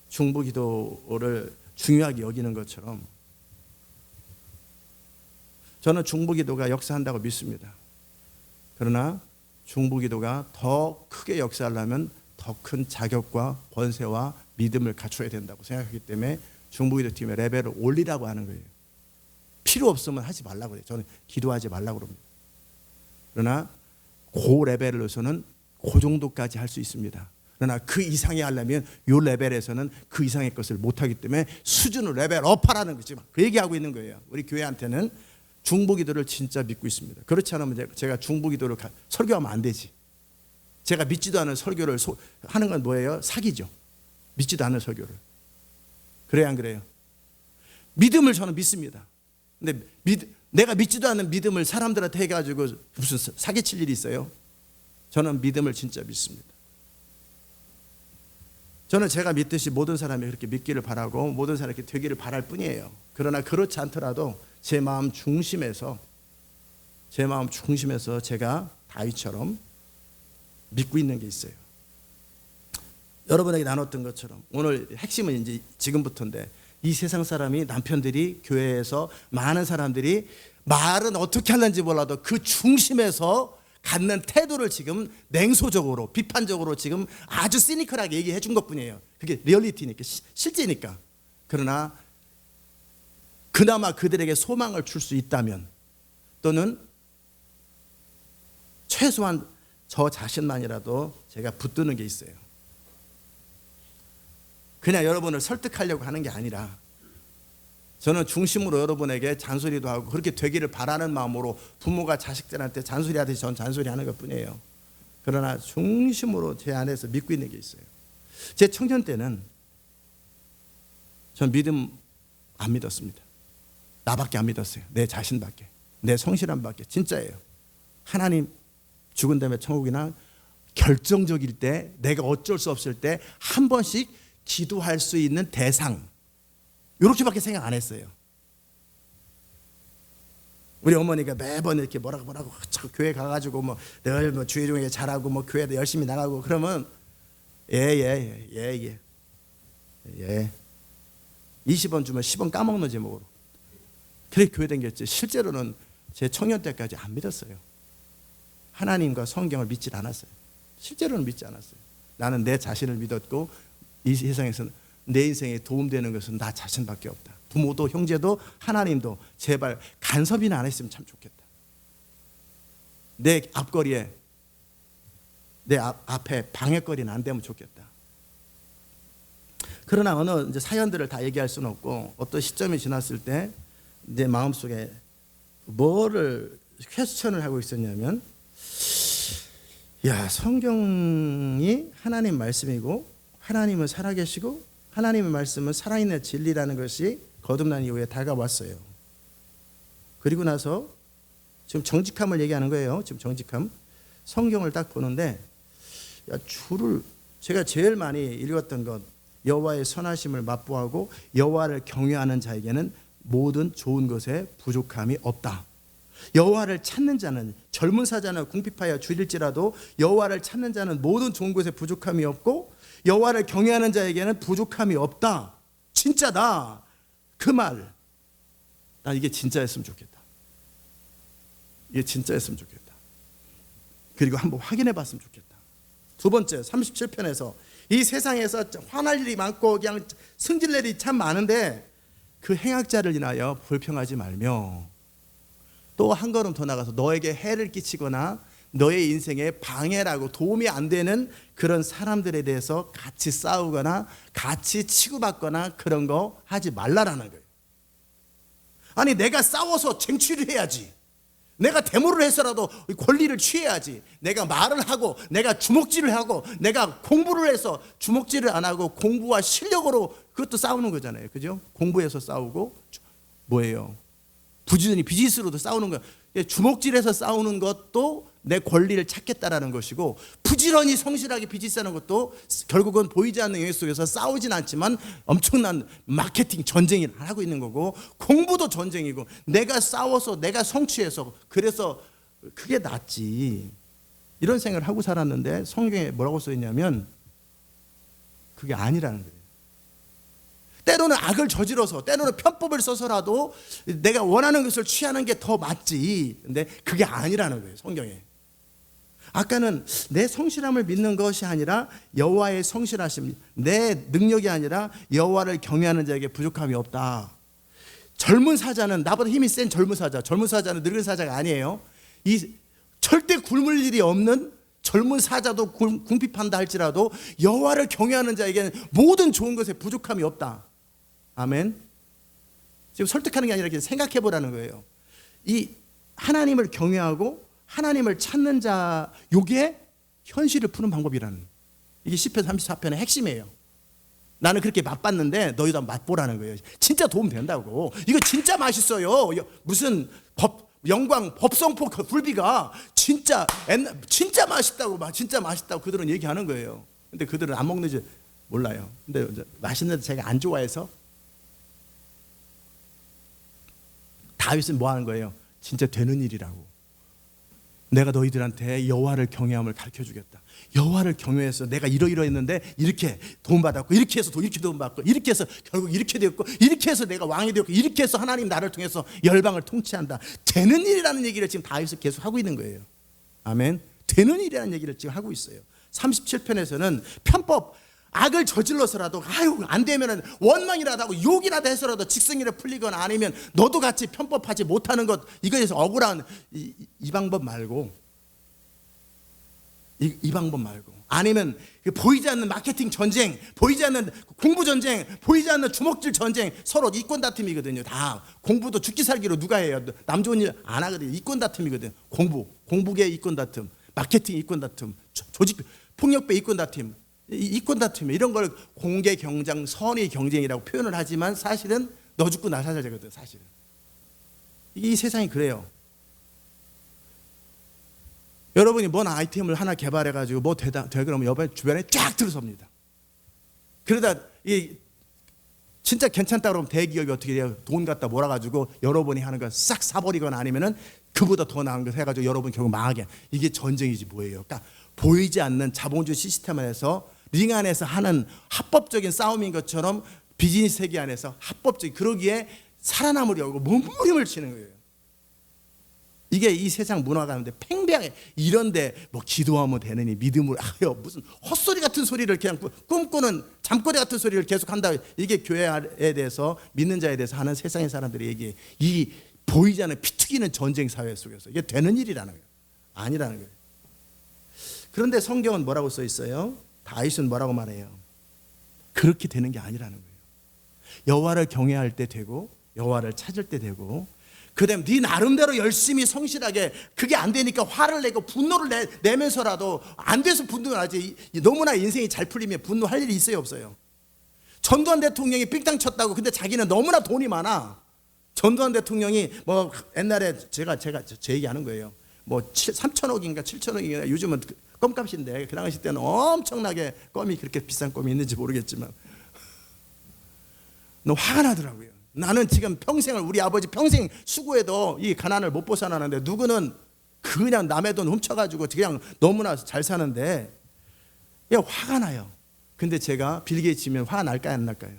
S1: 중보기도를 중요하게 여기는 것처럼, 저는 중보기도가 역사한다고 믿습니다. 그러나 중보기도가 더 크게 역사하려면 더 큰 자격과 권세와 믿음을 갖춰야 된다고 생각하기 때문에 중보기도 팀의 레벨을 올리라고 하는 거예요. 필요 없으면 하지 말라고 그래요. 저는 기도하지 말라고 그럽니다. 그러나 그 레벨로서는 그 정도까지 할 수 있습니다. 그러나 그 이상이 하려면 이 레벨에서는 그 이상의 것을 못하기 때문에 수준을 레벨업하라는 거지. 그 얘기하고 있는 거예요. 우리 교회한테는 중보기도를 진짜 믿고 있습니다. 그렇지 않으면 제가 중보기도를 설교하면 안 되지. 제가 믿지도 않은 설교를 하는 건 뭐예요? 사기죠. 믿지도 않은 설교를. 그래요, 안 그래요? 믿음을 저는 믿습니다. 근데 내가 믿지도 않는 믿음을 사람들한테 해가지고 무슨 사기칠 일이 있어요? 저는 믿음을 진짜 믿습니다. 저는 제가 믿듯이 모든 사람이 그렇게 믿기를 바라고 모든 사람이 이렇게 되기를 바랄 뿐이에요. 그러나 그렇지 않더라도 제 마음 중심에서 제가 다윗처럼 믿고 있는 게 있어요. 여러분에게 나눴던 것처럼 오늘 핵심은 이제 지금부터인데, 이 세상 사람이, 남편들이, 교회에서 많은 사람들이 말은 어떻게 하는지 몰라도 그 중심에서 갖는 태도를 지금 냉소적으로, 비판적으로 지금 아주 시니컬하게 얘기해 준 것뿐이에요. 그게 리얼리티니까, 실제니까. 그러나 그나마 그들에게 소망을 줄 수 있다면, 또는 최소한 저 자신만이라도 제가 붙드는 게 있어요. 그냥 여러분을 설득하려고 하는 게 아니라, 저는 중심으로 여러분에게 잔소리도 하고 그렇게 되기를 바라는 마음으로 부모가 자식들한테 잔소리하듯이 전 잔소리하는 것뿐이에요. 그러나 중심으로 제 안에서 믿고 있는 게 있어요. 제 청년 때는 전 믿음 안 믿었습니다. 나밖에 안 믿었어요. 내 자신밖에, 내 성실함밖에. 진짜예요. 하나님 죽은 다음에 천국이나 결정적일 때, 내가 어쩔 수 없을 때 한 번씩 기도할 수 있는 대상, 이렇게밖에 생각 안 했어요. 우리 어머니가 매번 이렇게 뭐라고 교회 가가지고 뭐 늘 뭐 주의 종에게 잘하고 뭐 교회도 열심히 나가고 그러면 예 20원 주면 10원 까먹는 제목으로 그렇게 교회 다녔지, 실제로는 제 청년 때까지 안 믿었어요. 하나님과 성경을 믿지 않았어요. 실제로는 믿지 않았어요. 나는 내 자신을 믿었고 이 세상에서 내 인생에 도움되는 것은 나 자신밖에 없다. 부모도 형제도 하나님도 제발 간섭이나 안 했으면 참 좋겠다. 내 앞거리에 내 앞에 방해거리는 안 되면 좋겠다. 그러나 어느 이제 사연들을 다 얘기할 수는 없고 어떤 시점이 지났을 때 내 마음속에 뭐를 퀘스천을 하고 있었냐면, 야, 성경이 하나님 말씀이고 하나님은 살아계시고 하나님의 말씀은 살아있는 진리라는 것이 거듭난 이후에 다가왔어요. 그리고 나서 지금 정직함을 얘기하는 거예요. 지금 정직함. 성경을 딱 보는데, 야, 제가 제일 많이 읽었던 것, 여호와의 선하심을 맛보하고 여호와를 경외하는 자에게는 모든 좋은 것에 부족함이 없다. 여호와를 찾는 자는, 젊은 사자는 궁핍하여 줄일지라도 여호와를 찾는 자는 모든 좋은 것에 부족함이 없고 여호와를 경외하는 자에게는 부족함이 없다. 진짜다. 그 말, 나 이게 진짜였으면 좋겠다. 이게 진짜였으면 좋겠다. 그리고 한번 확인해 봤으면 좋겠다. 두 번째, 37편에서 이 세상에서 화날 일이 많고 그냥 승질 일이 참 많은데 그 행악자를 인하여 불평하지 말며, 또 한 걸음 더 나가서 너에게 해를 끼치거나 너의 인생에 방해라고 도움이 안 되는 그런 사람들에 대해서 같이 싸우거나 같이 치고받거나 그런 거 하지 말라라는 거예요. 아니, 내가 싸워서 쟁취를 해야지. 내가 데모를 해서라도 권리를 취해야지. 내가 말을 하고 내가 주먹질을 하고 내가 공부를 해서 주먹질을 안 하고 공부와 실력으로 그것도 싸우는 거잖아요. 그죠? 공부해서 싸우고 뭐예요? 부지런히 비즈니스로도 싸우는 거예요. 주먹질해서 싸우는 것도 내 권리를 찾겠다라는 것이고, 부지런히 성실하게 비즈니스하는 것도 결국은 보이지 않는 영역 속에서 싸우진 않지만 엄청난 마케팅 전쟁을 하고 있는 거고, 공부도 전쟁이고, 내가 싸워서 내가 성취해서 그래서 그게 낫지, 이런 생각을 하고 살았는데 성경에 뭐라고 써 있냐면 그게 아니라는 거예요. 때로는 악을 저질러서, 때로는 편법을 써서라도 내가 원하는 것을 취하는 게 더 맞지. 근데 그게 아니라는 거예요, 성경에. 아까는 내 성실함을 믿는 것이 아니라 여호와의 성실하심, 내 능력이 아니라 여호와를 경외하는 자에게 부족함이 없다. 젊은 사자는, 나보다 힘이 센 젊은 사자는 늙은 사자가 아니에요. 이 절대 굶을 일이 없는 젊은 사자도 궁핍한다 할지라도 여호와를 경외하는 자에게는 모든 좋은 것에 부족함이 없다. 아멘. 지금 설득하는 게 아니라 그냥 생각해 보라는 거예요. 이 하나님을 경외하고 하나님을 찾는 자, 요게 현실을 푸는 방법이라는, 이게 시편 34편의 핵심이에요. 나는 그렇게 맛봤는데 너희도 한번 맛보라는 거예요. 진짜 도움 된다고. 이거 진짜 맛있어요. 무슨 영광 법성포 굴비가 진짜 맛있다고, 진짜 맛있다고 그들은 얘기하는 거예요. 근데 그들은 안 먹는지 몰라요. 근데 맛있는데 제가 안 좋아해서, 다윗은 뭐 하는 거예요? 진짜 되는 일이라고. 내가 너희들한테 여호와를 경외함을 가르쳐 주겠다. 여호와를 경외해서 내가 이러이러했는데 이렇게 도움받았고, 이렇게 해서 이렇게 도움받고, 이렇게 해서 결국 이렇게 되었고, 이렇게 해서 내가 왕이 되었고, 이렇게 해서 하나님 나를 통해서 열방을 통치한다. 되는 일이라는 얘기를 지금 다윗은 계속 하고 있는 거예요. 아멘. 되는 일이라는 얘기를 지금 하고 있어요. 37편에서는 편법, 악을 저질러서라도 안 되면은 원망이라도 하고 욕이라도 해서라도 직성이라 풀리거나, 아니면 너도 같이 편법하지 못하는 것, 이거에서 억울한 이 방법 말고, 이 방법 말고, 아니면 보이지 않는 마케팅 전쟁, 보이지 않는 공부 전쟁, 보이지 않는 주먹질 전쟁, 서로 이권 다툼이거든요. 다 공부도 죽기 살기로 누가 해요? 남 좋은 일 안 하거든요. 이권 다툼이거든. 공부계 이권 다툼, 마케팅 이권 다툼, 조직 폭력배 이권 다툼, 이권 다툼, 이런 걸 공개 경쟁, 선의 경쟁이라고 표현을 하지만 사실은 너 죽고 나 살자거든. 사실은 이 세상이 그래요. 여러분이 뭔 아이템을 하나 개발해가지고 뭐 돼 그러면 여러분 주변에 쫙 들어섭니다. 그러다 진짜 괜찮다 그러면 대기업이 어떻게 해요? 돈 갖다 몰아가지고 여러분이 하는 거 싹 사버리거나, 아니면은 그보다 더 나은 거 해가지고 여러분 결국 망하게. 이게 전쟁이지 뭐예요? 그러니까 보이지 않는 자본주의 시스템 안에서, 링 안에서 하는 합법적인 싸움인 것처럼 비즈니스 세계 안에서 합법적인, 그러기에 살아남으려고 몸부림을 치는 거예요. 이게 이 세상 문화가 하는데 팽배하게 이런데 뭐 기도하면 되느니 믿음을 하여 무슨 헛소리 같은 소리를 그냥 꿈꾸는 잠꼬대 같은 소리를 계속 한다. 이게 교회에 대해서 믿는 자에 대해서 하는 세상의 사람들이 얘기해. 이 보이지 않는 피 튀기는 전쟁 사회 속에서 이게 되는 일이라는 거예요. 아니라는 거예요. 그런데 성경은 뭐라고 써 있어요? 다윗은 뭐라고 말해요? 그렇게 되는 게 아니라는 거예요. 여호와를 경외할 때 되고 여호와를 찾을 때 되고 그다음 네 나름대로 열심히 성실하게 그게 안 되니까 화를 내고 분노를 내면서라도 안 돼서 분노를 하지. 너무나 인생이 잘 풀리면 분노할 일이 있어요 없어요? 전두환 대통령이 삥땅 쳤다고 근데 자기는 너무나 돈이 많아. 전두환 대통령이 뭐 옛날에 제가 제 얘기하는 거예요. 뭐 3천억인가 7천억인가 요즘은 껌값인데 그 당시 때는 엄청나게 껌이 그렇게 비싼 껌이 있는지 모르겠지만 너무 화가 나더라고요. 나는 지금 평생을 우리 아버지 평생 수고해도 이 가난을 못 벗어나는데 누구는 그냥 남의 돈 훔쳐가지고 그냥 너무나 잘 사는데 화가 나요. 근데 제가 빌 게이츠면 화가 날까요 안 날까요?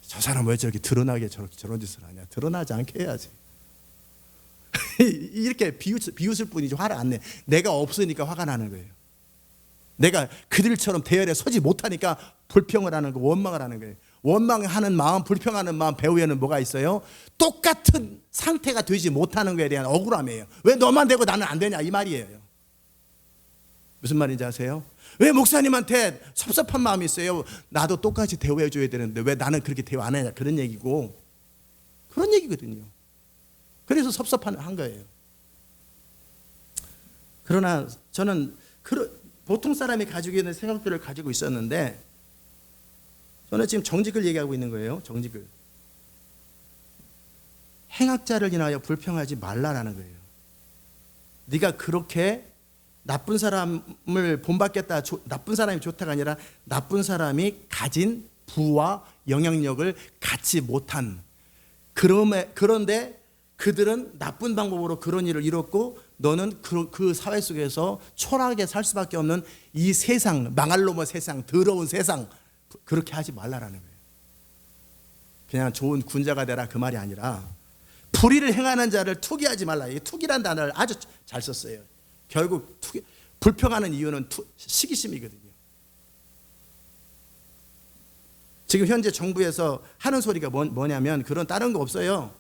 S1: 저 사람 왜 저렇게 드러나게 저런 짓을 하냐. 드러나지 않게 해야지. 이렇게 비웃을 뿐이지 화를 안 내. 내가 없으니까 화가 나는 거예요. 내가 그들처럼 대열에 서지 못하니까 불평을 하는 거, 원망을 하는 거예요. 원망하는 마음, 불평하는 마음 배후에는 뭐가 있어요? 똑같은 상태가 되지 못하는 것에 대한 억울함이에요. 왜 너만 되고 나는 안 되냐 이 말이에요. 무슨 말인지 아세요? 왜 목사님한테 섭섭한 마음이 있어요? 나도 똑같이 대우해 줘야 되는데 왜 나는 그렇게 대우 안 하냐 그런 얘기고 그런 얘기거든요. 그래서 섭섭한 거예요. 그러나 저는 보통 사람이 가지고 있는 생각들을 가지고 있었는데 저는 지금 정직을 얘기하고 있는 거예요. 정직을. 행악자를 인하여 불평하지 말라라는 거예요. 네가 그렇게 나쁜 사람을 본받겠다, 나쁜 사람이 좋다가 아니라 나쁜 사람이 가진 부와 영향력을 갖지 못한 그런데 그들은 나쁜 방법으로 그런 일을 이뤘고 너는 그 사회 속에서 초라하게 살 수밖에 없는 이 세상, 망할 놈의 세상, 더러운 세상 그렇게 하지 말라라는 거예요. 그냥 좋은 군자가 되라 그 말이 아니라 불의를 행하는 자를 투기하지 말라. 이 투기란 단어를 아주 잘 썼어요. 결국 불평하는 이유는 시기심이거든요. 지금 현재 정부에서 하는 소리가 뭐냐면 그런 다른 거 없어요.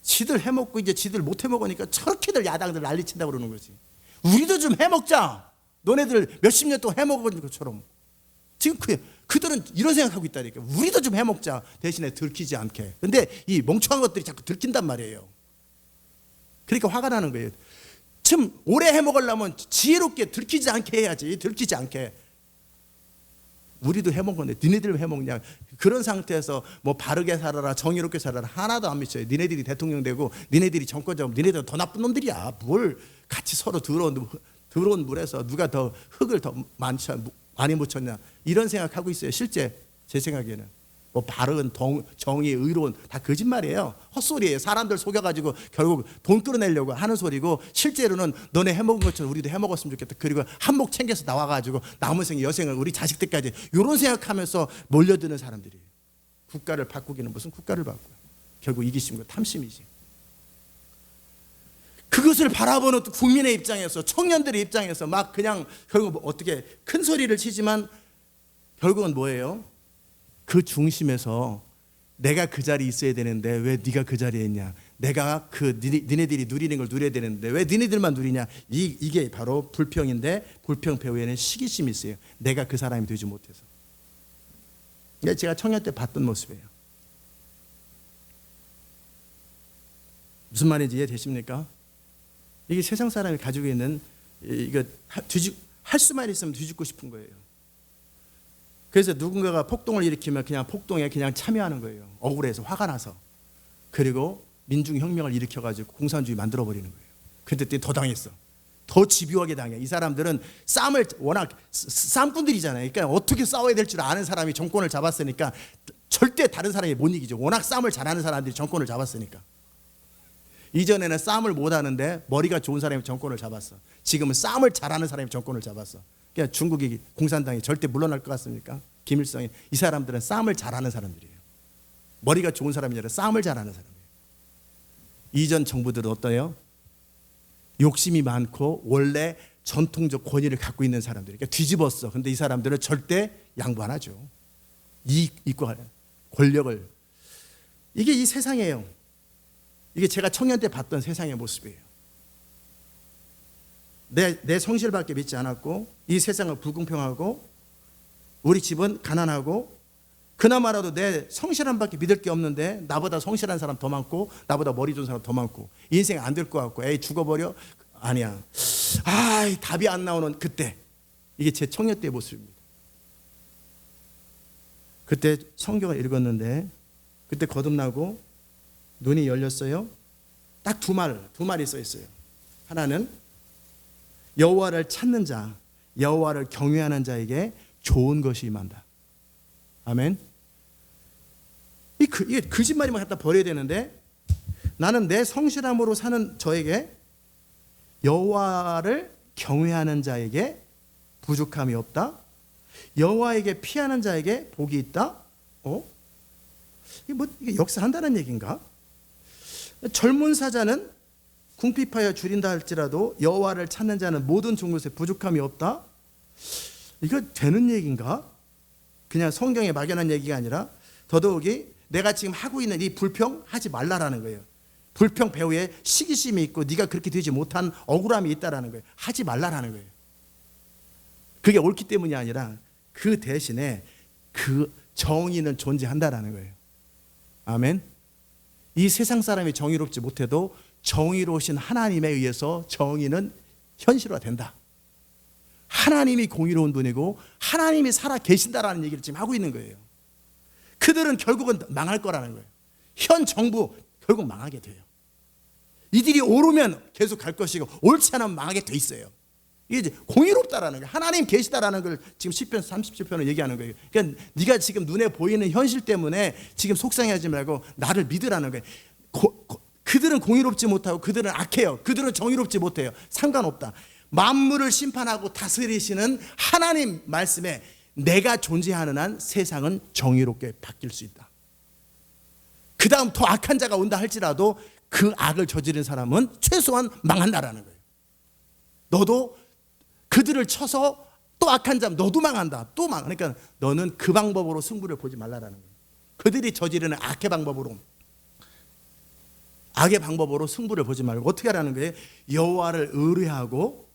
S1: 지들 해먹고 이제 지들 못 해먹으니까 저렇게들 야당들 난리친다고 그러는 거지. 우리도 좀 해먹자. 너네들 몇십 년 동안 해먹은 것처럼. 지금 그들은 이런 생각하고 있다니까. 우리도 좀 해먹자. 대신에 들키지 않게. 근데 이 멍청한 것들이 자꾸 들킨단 말이에요. 그러니까 화가 나는 거예요. 참 오래 해먹으려면 지혜롭게 들키지 않게 해야지. 들키지 않게. 우리도 해먹었네. 니네들 해먹냐. 그런 상태에서 뭐 바르게 살아라 정의롭게 살아라 하나도 안 미쳐요. 니네들이 대통령 되고 니네들이 정권 잡으면 니네들은 더 나쁜 놈들이야. 뭘 같이 서로 더러운 물에서 누가 더 흙을 더 많이 묻혔냐. 이런 생각하고 있어요. 실제 제 생각에는 뭐 바른 정의 의로운 다 거짓말이에요. 헛소리예요. 사람들 속여가지고 결국 돈 끌어내려고 하는 소리고 실제로는 너네 해먹은 것처럼 우리도 해먹었으면 좋겠다. 그리고 한몫 챙겨서 나와가지고 남은 생 여생을 우리 자식들까지 이런 생각하면서 몰려드는 사람들이에요. 국가를 바꾸기는 무슨 국가를 바꿔요. 결국 이기심과 탐심이지. 그것을 바라보는 국민의 입장에서 청년들의 입장에서 막 그냥 결국 어떻게 큰 소리를 치지만 결국은 뭐예요? 그 중심에서 내가 그 자리에 있어야 되는데 왜 네가 그 자리에 있냐. 내가 니네들이 누리는 걸 누려야 되는데 왜 니네들만 누리냐. 이게 바로 불평인데 불평 배후에는 시기심이 있어요. 내가 그 사람이 되지 못해서. 이게 제가 청년 때 봤던 모습이에요. 무슨 말인지 이해되십니까? 이게 세상 사람이 가지고 있는 이거 할 수만 있으면 뒤집고 싶은 거예요. 그래서 누군가가 폭동을 일으키면 그냥 폭동에 그냥 참여하는 거예요. 억울해서 화가 나서. 그리고 민중혁명을 일으켜가지고 공산주의 만들어버리는 거예요. 그때 더 당했어. 더 집요하게 당해. 이 사람들은 싸움을 워낙 싸움꾼들이잖아요. 그러니까 어떻게 싸워야 될 줄 아는 사람이 정권을 잡았으니까 절대 다른 사람이 못 이기죠. 워낙 싸움을 잘하는 사람들이 정권을 잡았으니까. 이전에는 싸움을 못하는데 머리가 좋은 사람이 정권을 잡았어. 지금은 싸움을 잘하는 사람이 정권을 잡았어. 그러니까 중국이 공산당이 절대 물러날 것 같습니까? 김일성이. 이 사람들은 싸움을 잘하는 사람들이에요. 머리가 좋은 사람이 아니라 싸움을 잘하는 사람이에요. 이전 정부들은 어떠해요? 욕심이 많고 원래 전통적 권위를 갖고 있는 사람들, 그러니까 뒤집었어. 근데 이 사람들은 절대 양보 안 하죠. 이익과 권력을. 이게 이 세상이에요. 이게 제가 청년 때 봤던 세상의 모습이에요. 내 성실밖에 믿지 않았고, 이 세상은 불공평하고, 우리 집은 가난하고, 그나마라도 내 성실함밖에 믿을 게 없는데 나보다 성실한 사람 더 많고, 나보다 머리 좋은 사람 더 많고, 인생 안 될 것 같고, 에이 죽어버려? 아니야. 답이 안 나오는 그때, 이게 제 청년 때의 모습입니다. 그때 성경을 읽었는데, 그때 거듭나고 눈이 열렸어요. 딱 두 말이 써 있어요. 하나는 여호와를 찾는 자, 여호와를 경외하는 자에게 좋은 것이 임한다. 아멘. 이게 거짓말이만 갖다 버려야 되는데, 나는 내 성실함으로 사는 저에게, 여호와를 경외하는 자에게 부족함이 없다. 여호와에게 피하는 자에게 복이 있다. 이게 역사한다는 얘기인가? 젊은 사자는 궁핍하여 줄인다 할지라도 여호와를 찾는 자는 모든 종류에 부족함이 없다. 이거 되는 얘기인가? 그냥 성경에 막연한 얘기가 아니라 더더욱이 내가 지금 하고 있는 이 불평 하지 말라라는 거예요. 불평 배후에 시기심이 있고 네가 그렇게 되지 못한 억울함이 있다라는 거예요. 하지 말라라는 거예요. 그게 옳기 때문이 아니라 그 대신에 그 정의는 존재한다라는 거예요. 아멘. 이 세상 사람이 정의롭지 못해도 정의로우신 하나님에 의해서 정의는 현실화된다. 하나님이 공의로운 분이고 하나님이 살아 계신다라는 얘기를 지금 하고 있는 거예요. 그들은 결국은 망할 거라는 거예요. 현 정부 결국 망하게 돼요. 이들이 오르면 계속 갈 것이고 옳지 않으면 망하게 돼 있어요. 이게 이제 공의롭다라는 거예요. 하나님 계시다라는 걸 지금 시편 37편을 얘기하는 거예요. 그러니까 네가 지금 눈에 보이는 현실 때문에 지금 속상해하지 말고 나를 믿으라는 거예요. 그들은 공의롭지 못하고 그들은 악해요. 그들은 정의롭지 못해요. 상관없다. 만물을 심판하고 다스리시는 하나님 말씀에 내가 존재하는 한 세상은 정의롭게 바뀔 수 있다. 그 다음 더 악한 자가 온다 할지라도 그 악을 저지른 사람은 최소한 망한다라는 거예요. 너도 그들을 쳐서 또 악한 자면 너도 망한다. 또 망. 그러니까 너는 그 방법으로 승부를 보지 말라라는 거예요. 그들이 저지르는 악의 방법으로 승부를 보지 말고 어떻게 하라는 거예요? 여호와를 의뢰하고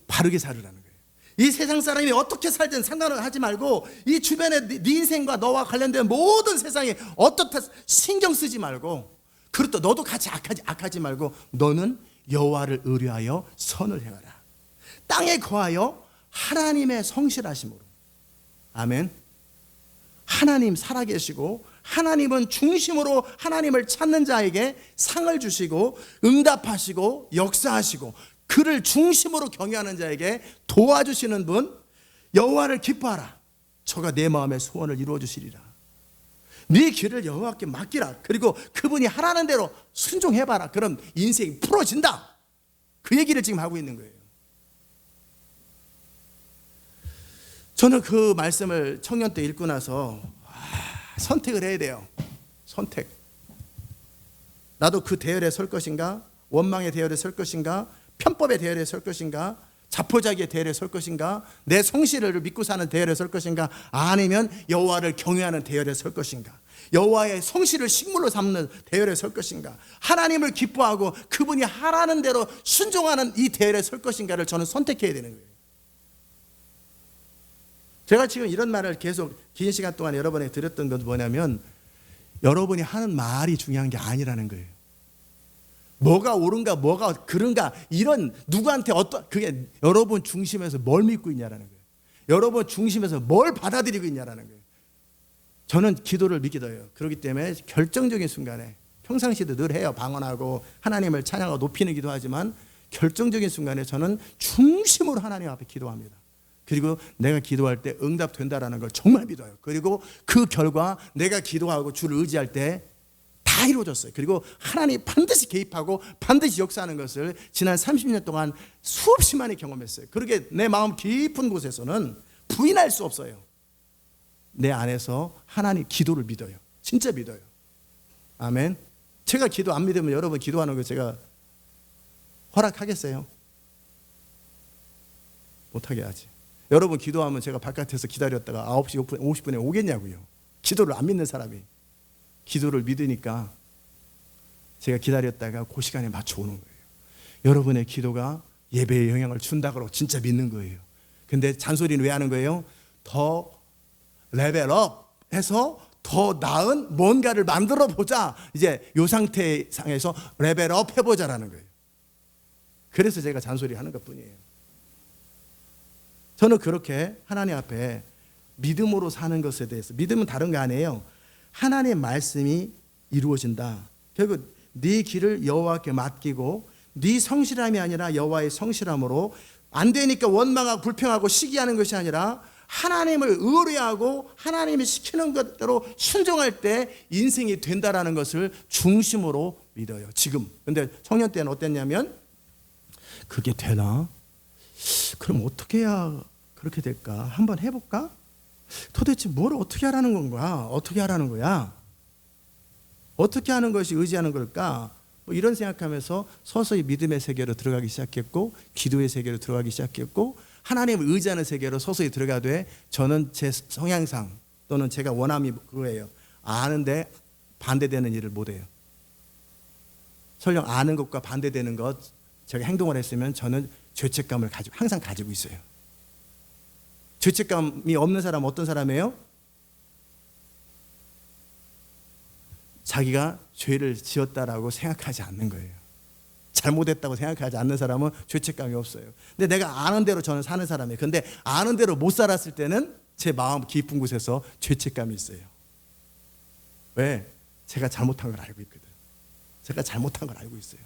S1: 바르게 살으라는 거예요. 이 세상 사람이 어떻게 살든 상관을 하지 말고 이 주변에 네 인생과 너와 관련된 모든 세상에 어떻다 신경 쓰지 말고, 그렇다 너도 같이 악하지 말고 너는 여호와를 의뢰하여 선을 행하라. 땅에 거하여 하나님의 성실하심으로. 아멘. 하나님 살아계시고 하나님은 중심으로 하나님을 찾는 자에게 상을 주시고 응답하시고 역사하시고 그를 중심으로 경외하는 자에게 도와주시는 분, 여호와를 기뻐하라. 저가 내 마음의 소원을 이루어 주시리라. 네 길을 여호와께 맡기라. 그리고 그분이 하라는 대로 순종해봐라. 그럼 인생이 풀어진다. 그 얘기를 지금 하고 있는 거예요. 저는 그 말씀을 청년 때 읽고 나서 선택을 해야 돼요. 선택. 나도 그 대열에 설 것인가? 원망의 대열에 설 것인가? 편법의 대열에 설 것인가? 자포자기의 대열에 설 것인가? 내 성실을 믿고 사는 대열에 설 것인가? 아니면 여호와를 경외하는 대열에 설 것인가? 여호와의 성실을 식물로 삼는 대열에 설 것인가? 하나님을 기뻐하고 그분이 하라는 대로 순종하는 이 대열에 설 것인가를 저는 선택해야 되는 거예요. 제가 지금 이런 말을 계속 긴 시간 동안 여러분에게 드렸던 건 뭐냐면, 여러분이 하는 말이 중요한 게 아니라는 거예요. 뭐가 옳은가 뭐가 그른가 이런 누구한테 그게 여러분 중심에서 뭘 믿고 있냐라는 거예요. 여러분 중심에서 뭘 받아들이고 있냐라는 거예요. 저는 기도를 믿기도요. 그렇기 때문에 결정적인 순간에, 평상시도 늘 해요. 방언하고 하나님을 찬양하고 높이는 기도하지만 결정적인 순간에 저는 중심으로 하나님 앞에 기도합니다. 그리고 내가 기도할 때 응답된다라는 걸 정말 믿어요. 그리고 그 결과 내가 기도하고 주를 의지할 때 다 이루어졌어요. 그리고 하나님이 반드시 개입하고 반드시 역사하는 것을 지난 30년 동안 수없이 많이 경험했어요. 그러게 내 마음 깊은 곳에서는 부인할 수 없어요. 내 안에서 하나님 기도를 믿어요. 진짜 믿어요. 아멘. 제가 기도 안 믿으면 여러분 기도하는 거 제가 허락하겠어요? 못하게 하지. 여러분 기도하면 제가 바깥에서 기다렸다가 9시 50분에 오겠냐고요. 기도를 안 믿는 사람이. 기도를 믿으니까 제가 기다렸다가 그 시간에 맞춰 오는 거예요. 여러분의 기도가 예배에 영향을 준다고 진짜 믿는 거예요. 근데 잔소리는 왜 하는 거예요? 더 레벨업 해서 더 나은 뭔가를 만들어 보자. 이제 이 상태상에서 레벨업 해보자라는 거예요. 그래서 제가 잔소리 하는 것 뿐이에요. 저는 그렇게 하나님 앞에 믿음으로 사는 것에 대해서, 믿음은 다른 거 아니에요. 하나님의 말씀이 이루어진다. 결국 네 길을 여호와께 맡기고 네 성실함이 아니라 여호와의 성실함으로, 안 되니까 원망하고 불평하고 시기하는 것이 아니라 하나님을 의뢰하고 하나님이 시키는 것대로 순종할 때 인생이 된다라는 것을 중심으로 믿어요. 지금. 근데 청년 때는 어땠냐면, 그게 되나? 그럼 어떻게 해야 그렇게 될까? 한번 해볼까? 도대체 뭘 어떻게 하라는 건가? 어떻게 하라는 거야? 어떻게 하는 것이 의지하는 걸까? 뭐 이런 생각하면서 서서히 믿음의 세계로 들어가기 시작했고, 기도의 세계로 들어가기 시작했고, 하나님을 의지하는 세계로 서서히 들어가되, 저는 제 성향상 또는 제가 원함이 그거예요. 아는데 반대되는 일을 못해요. 설령 아는 것과 반대되는 것, 제가 행동을 했으면 저는 죄책감을 항상 가지고 있어요. 죄책감이 없는 사람은 어떤 사람이에요? 자기가 죄를 지었다라고 생각하지 않는 거예요. 잘못했다고 생각하지 않는 사람은 죄책감이 없어요. 근데 내가 아는 대로 저는 사는 사람이에요. 근데 아는 대로 못 살았을 때는 제 마음 깊은 곳에서 죄책감이 있어요. 왜? 제가 잘못한 걸 알고 있거든. 제가 잘못한 걸 알고 있어요.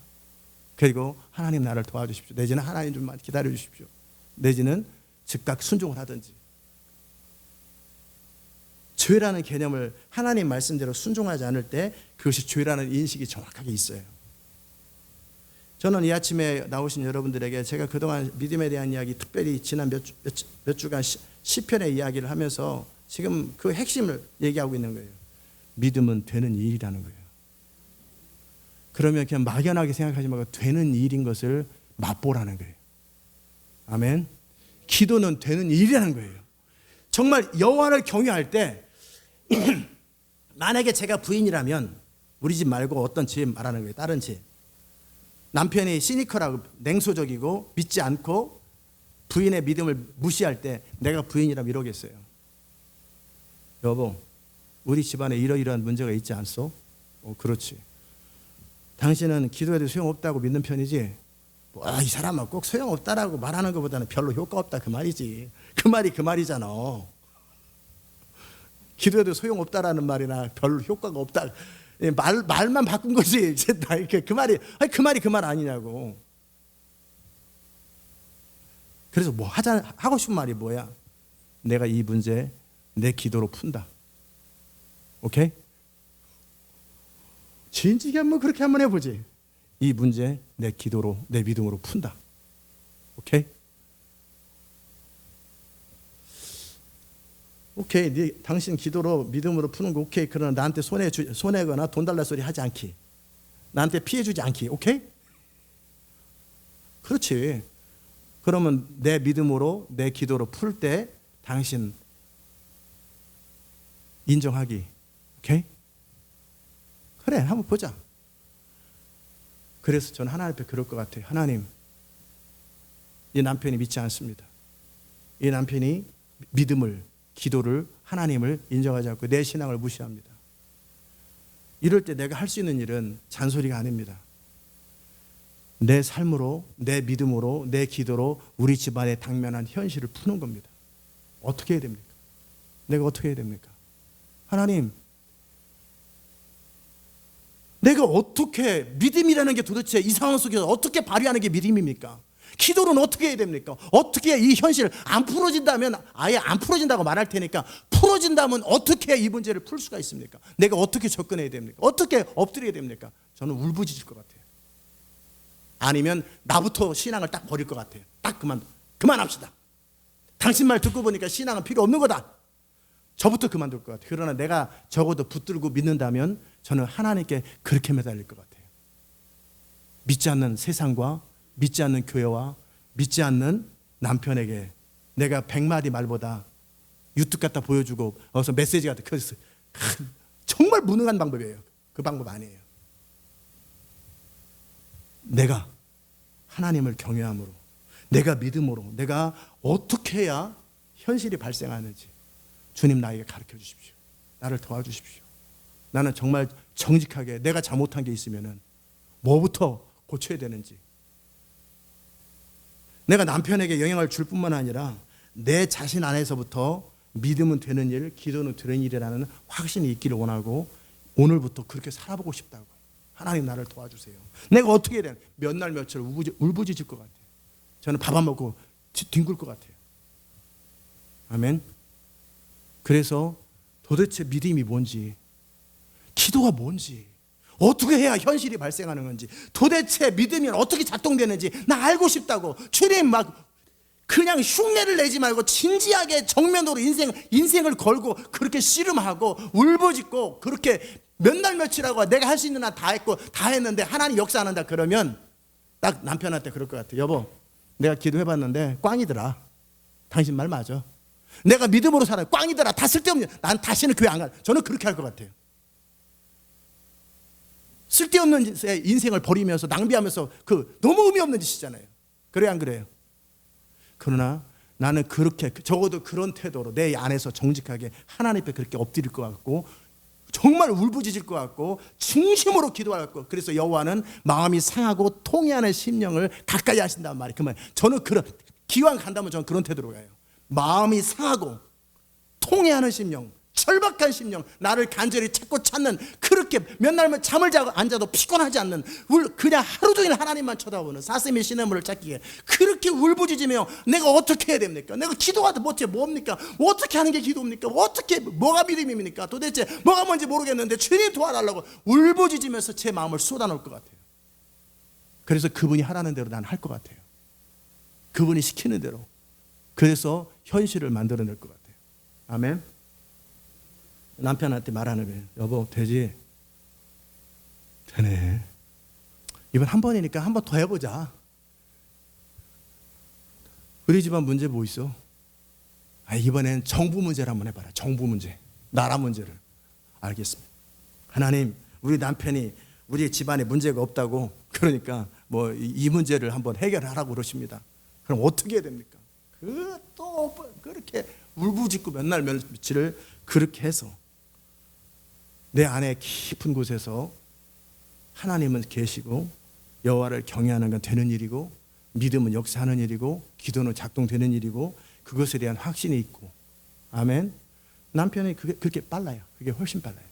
S1: 그리고 하나님 나를 도와주십시오. 내지는 하나님 좀만 기다려 주십시오. 내지는 즉각 순종을 하든지. 죄라는 개념을 하나님 말씀대로 순종하지 않을 때 그것이 죄라는 인식이 정확하게 있어요. 저는 이 아침에 나오신 여러분들에게 제가 그동안 믿음에 대한 이야기, 특별히 지난 몇 주간 시편의 이야기를 하면서 지금 그 핵심을 얘기하고 있는 거예요. 믿음은 되는 일이라는 거예요. 그러면 그냥 막연하게 생각하지 말고 되는 일인 것을 맛보라는 거예요. 아멘. 기도는 되는 일이라는 거예요. 정말 여호와를 경외할 때 만약에 제가 부인이라면, 우리 집 말고 어떤 집 말하는 거예요. 다른 집. 남편이 시니컬하고 냉소적이고 믿지 않고 부인의 믿음을 무시할 때 내가 부인이라면 이러겠어요. 여보, 우리 집안에 이러이러한 문제가 있지 않소? 그렇지. 당신은 기도해도 소용없다고 믿는 편이지? 이 사람은 꼭 소용없다라고 말하는 것보다는 별로 효과 없다 그 말이지. 그 말이 그 말이잖아. 기도해도 소용없다라는 말이나 별로 효과가 없다, 말만 바꾼 거지. 그 말이 그 말 아니냐고. 그래서 뭐 하고 싶은 말이 뭐야? 내가 이 문제 내 기도로 푼다. 오케이? 진지하게 한번 그렇게 한번 해보지. 이 문제 내 기도로, 내 믿음으로 푼다. 오케이? 오케이, 당신 기도로 믿음으로 푸는 거 오케이. 그러나 나한테 손해거나 돈 달라 소리 하지 않기. 나한테 피해 주지 않기. 오케이? 그렇지. 그러면 내 믿음으로 내 기도로 풀 때 당신 인정하기. 오케이? 그래, 한번 보자. 그래서 저는 하나님 앞에 그럴 것 같아요. 하나님, 이 남편이 믿지 않습니다. 이 남편이 믿음을, 기도를, 하나님을 인정하지 않고 내 신앙을 무시합니다. 이럴 때 내가 할 수 있는 일은 잔소리가 아닙니다. 내 삶으로, 내 믿음으로, 내 기도로 우리 집안에 당면한 현실을 푸는 겁니다. 어떻게 해야 됩니까? 내가 어떻게 해야 됩니까? 하나님, 내가 어떻게, 믿음이라는 게 도대체 이 상황 속에서 어떻게 발휘하는 게 믿음입니까? 기도는 어떻게 해야 됩니까? 어떻게 이 현실 안 풀어진다면 아예 안 풀어진다고 말할 테니까, 풀어진다면 어떻게 이 문제를 풀 수가 있습니까? 내가 어떻게 접근해야 됩니까? 어떻게 엎드려야 됩니까? 저는 울부짖을 것 같아요. 아니면 나부터 신앙을 딱 버릴 것 같아요. 딱 그만합시다. 당신 말 듣고 보니까 신앙은 필요 없는 거다. 저부터 그만둘 것 같아요. 그러나 내가 적어도 붙들고 믿는다면 저는 하나님께 그렇게 매달릴 것 같아요. 믿지 않는 세상과 믿지 않는 교회와 믿지 않는 남편에게 내가 100마디 말보다 유튜브 갖다 보여주고 어서 메시지 갖다 켜서 정말 무능한 방법이에요. 그 방법 아니에요. 내가 하나님을 경외함으로, 내가 믿음으로, 내가 어떻게 해야 현실이 발생하는지 주님 나에게 가르쳐 주십시오. 나를 도와주십시오. 나는 정말 정직하게 내가 잘못한 게 있으면 뭐부터 고쳐야 되는지, 내가 남편에게 영향을 줄 뿐만 아니라 내 자신 안에서부터 믿음은 되는 일, 기도는 되는 일이라는 확신이 있기를 원하고 오늘부터 그렇게 살아보고 싶다고. 하나님 나를 도와주세요. 내가 어떻게 해야 되나? 몇 날 며칠 울부짖을 것 같아요. 저는 밥 안 먹고 뒹굴 것 같아요. 아멘. 그래서 도대체 믿음이 뭔지, 기도가 뭔지, 어떻게 해야 현실이 발생하는 건지, 도대체 믿음이 어떻게 작동되는지 나 알고 싶다고. 주님 막 그냥 흉내를 내지 말고 진지하게 정면으로 인생을 걸고 그렇게 씨름하고 울부짖고 그렇게 몇 날 며칠하고 내가 할 수 있는 한 다 했고 다 했는데 하나님 역사 안 한다 그러면 딱 남편한테 그럴 것 같아. 여보, 내가 기도해봤는데 꽝이더라. 당신 말 맞아. 내가 믿음으로 살아요. 꽝이더라. 다 쓸데없는. 난 다시는 교회 안 가. 저는 그렇게 할 것 같아요. 쓸데없는 인생을 버리면서 낭비하면서 그 너무 의미 없는 짓이잖아요. 그래요, 안 그래요? 그러나 나는 그렇게 적어도 그런 태도로 내 안에서 정직하게 하나님 앞에 그렇게 엎드릴 것 같고 정말 울부짖을 것 같고 중심으로 기도할 것 같고, 그래서 여호와는 마음이 상하고 통해하는 심령을 가까이 하신단 말이에요. 그러면 저는 그런, 기왕 간다면 저는 그런 태도로 가요. 마음이 상하고 통해하는 심령, 절박한 심령, 나를 간절히 찾는 그렇게 몇 날만 잠을 자고 앉아도 피곤하지 않는, 그냥 하루 종일 하나님만 쳐다보는 사슴의 시냇물을 찾기에 그렇게 울부짖으며 내가 어떻게 해야 됩니까? 내가 기도하다 못해 뭡니까? 어떻게 하는 게 기도입니까? 어떻게, 뭐가 믿음입니까? 도대체 뭐가 뭔지 모르겠는데 주님 도와달라고 울부짖으면서 제 마음을 쏟아놓을 것 같아요. 그래서 그분이 하라는 대로 난 할 것 같아요. 그분이 시키는 대로. 그래서 현실을 만들어낼 것 같아요. 아멘. 남편한테 말하는 거예요. 여보, 되지? 되네. 이번 한 번이니까 한 번 더 해보자. 우리 집안 문제 뭐 있어? 이번엔 정부 문제를 한번 해봐라. 정부 문제, 나라 문제를. 알겠습니다. 하나님, 우리 남편이 우리 집안에 문제가 없다고, 그러니까 뭐 이 문제를 한번 해결하라고 그러십니다. 그럼 어떻게 해야 됩니까? 또 그렇게 울부짖고 몇 날 며칠을 그렇게 해서 내 안에 깊은 곳에서 하나님은 계시고 여호와를 경외하는 건 되는 일이고 믿음은 역사하는 일이고 기도는 작동되는 일이고 그것에 대한 확신이 있고. 아멘. 남편이 그렇게 빨라요. 그게 훨씬 빨라요.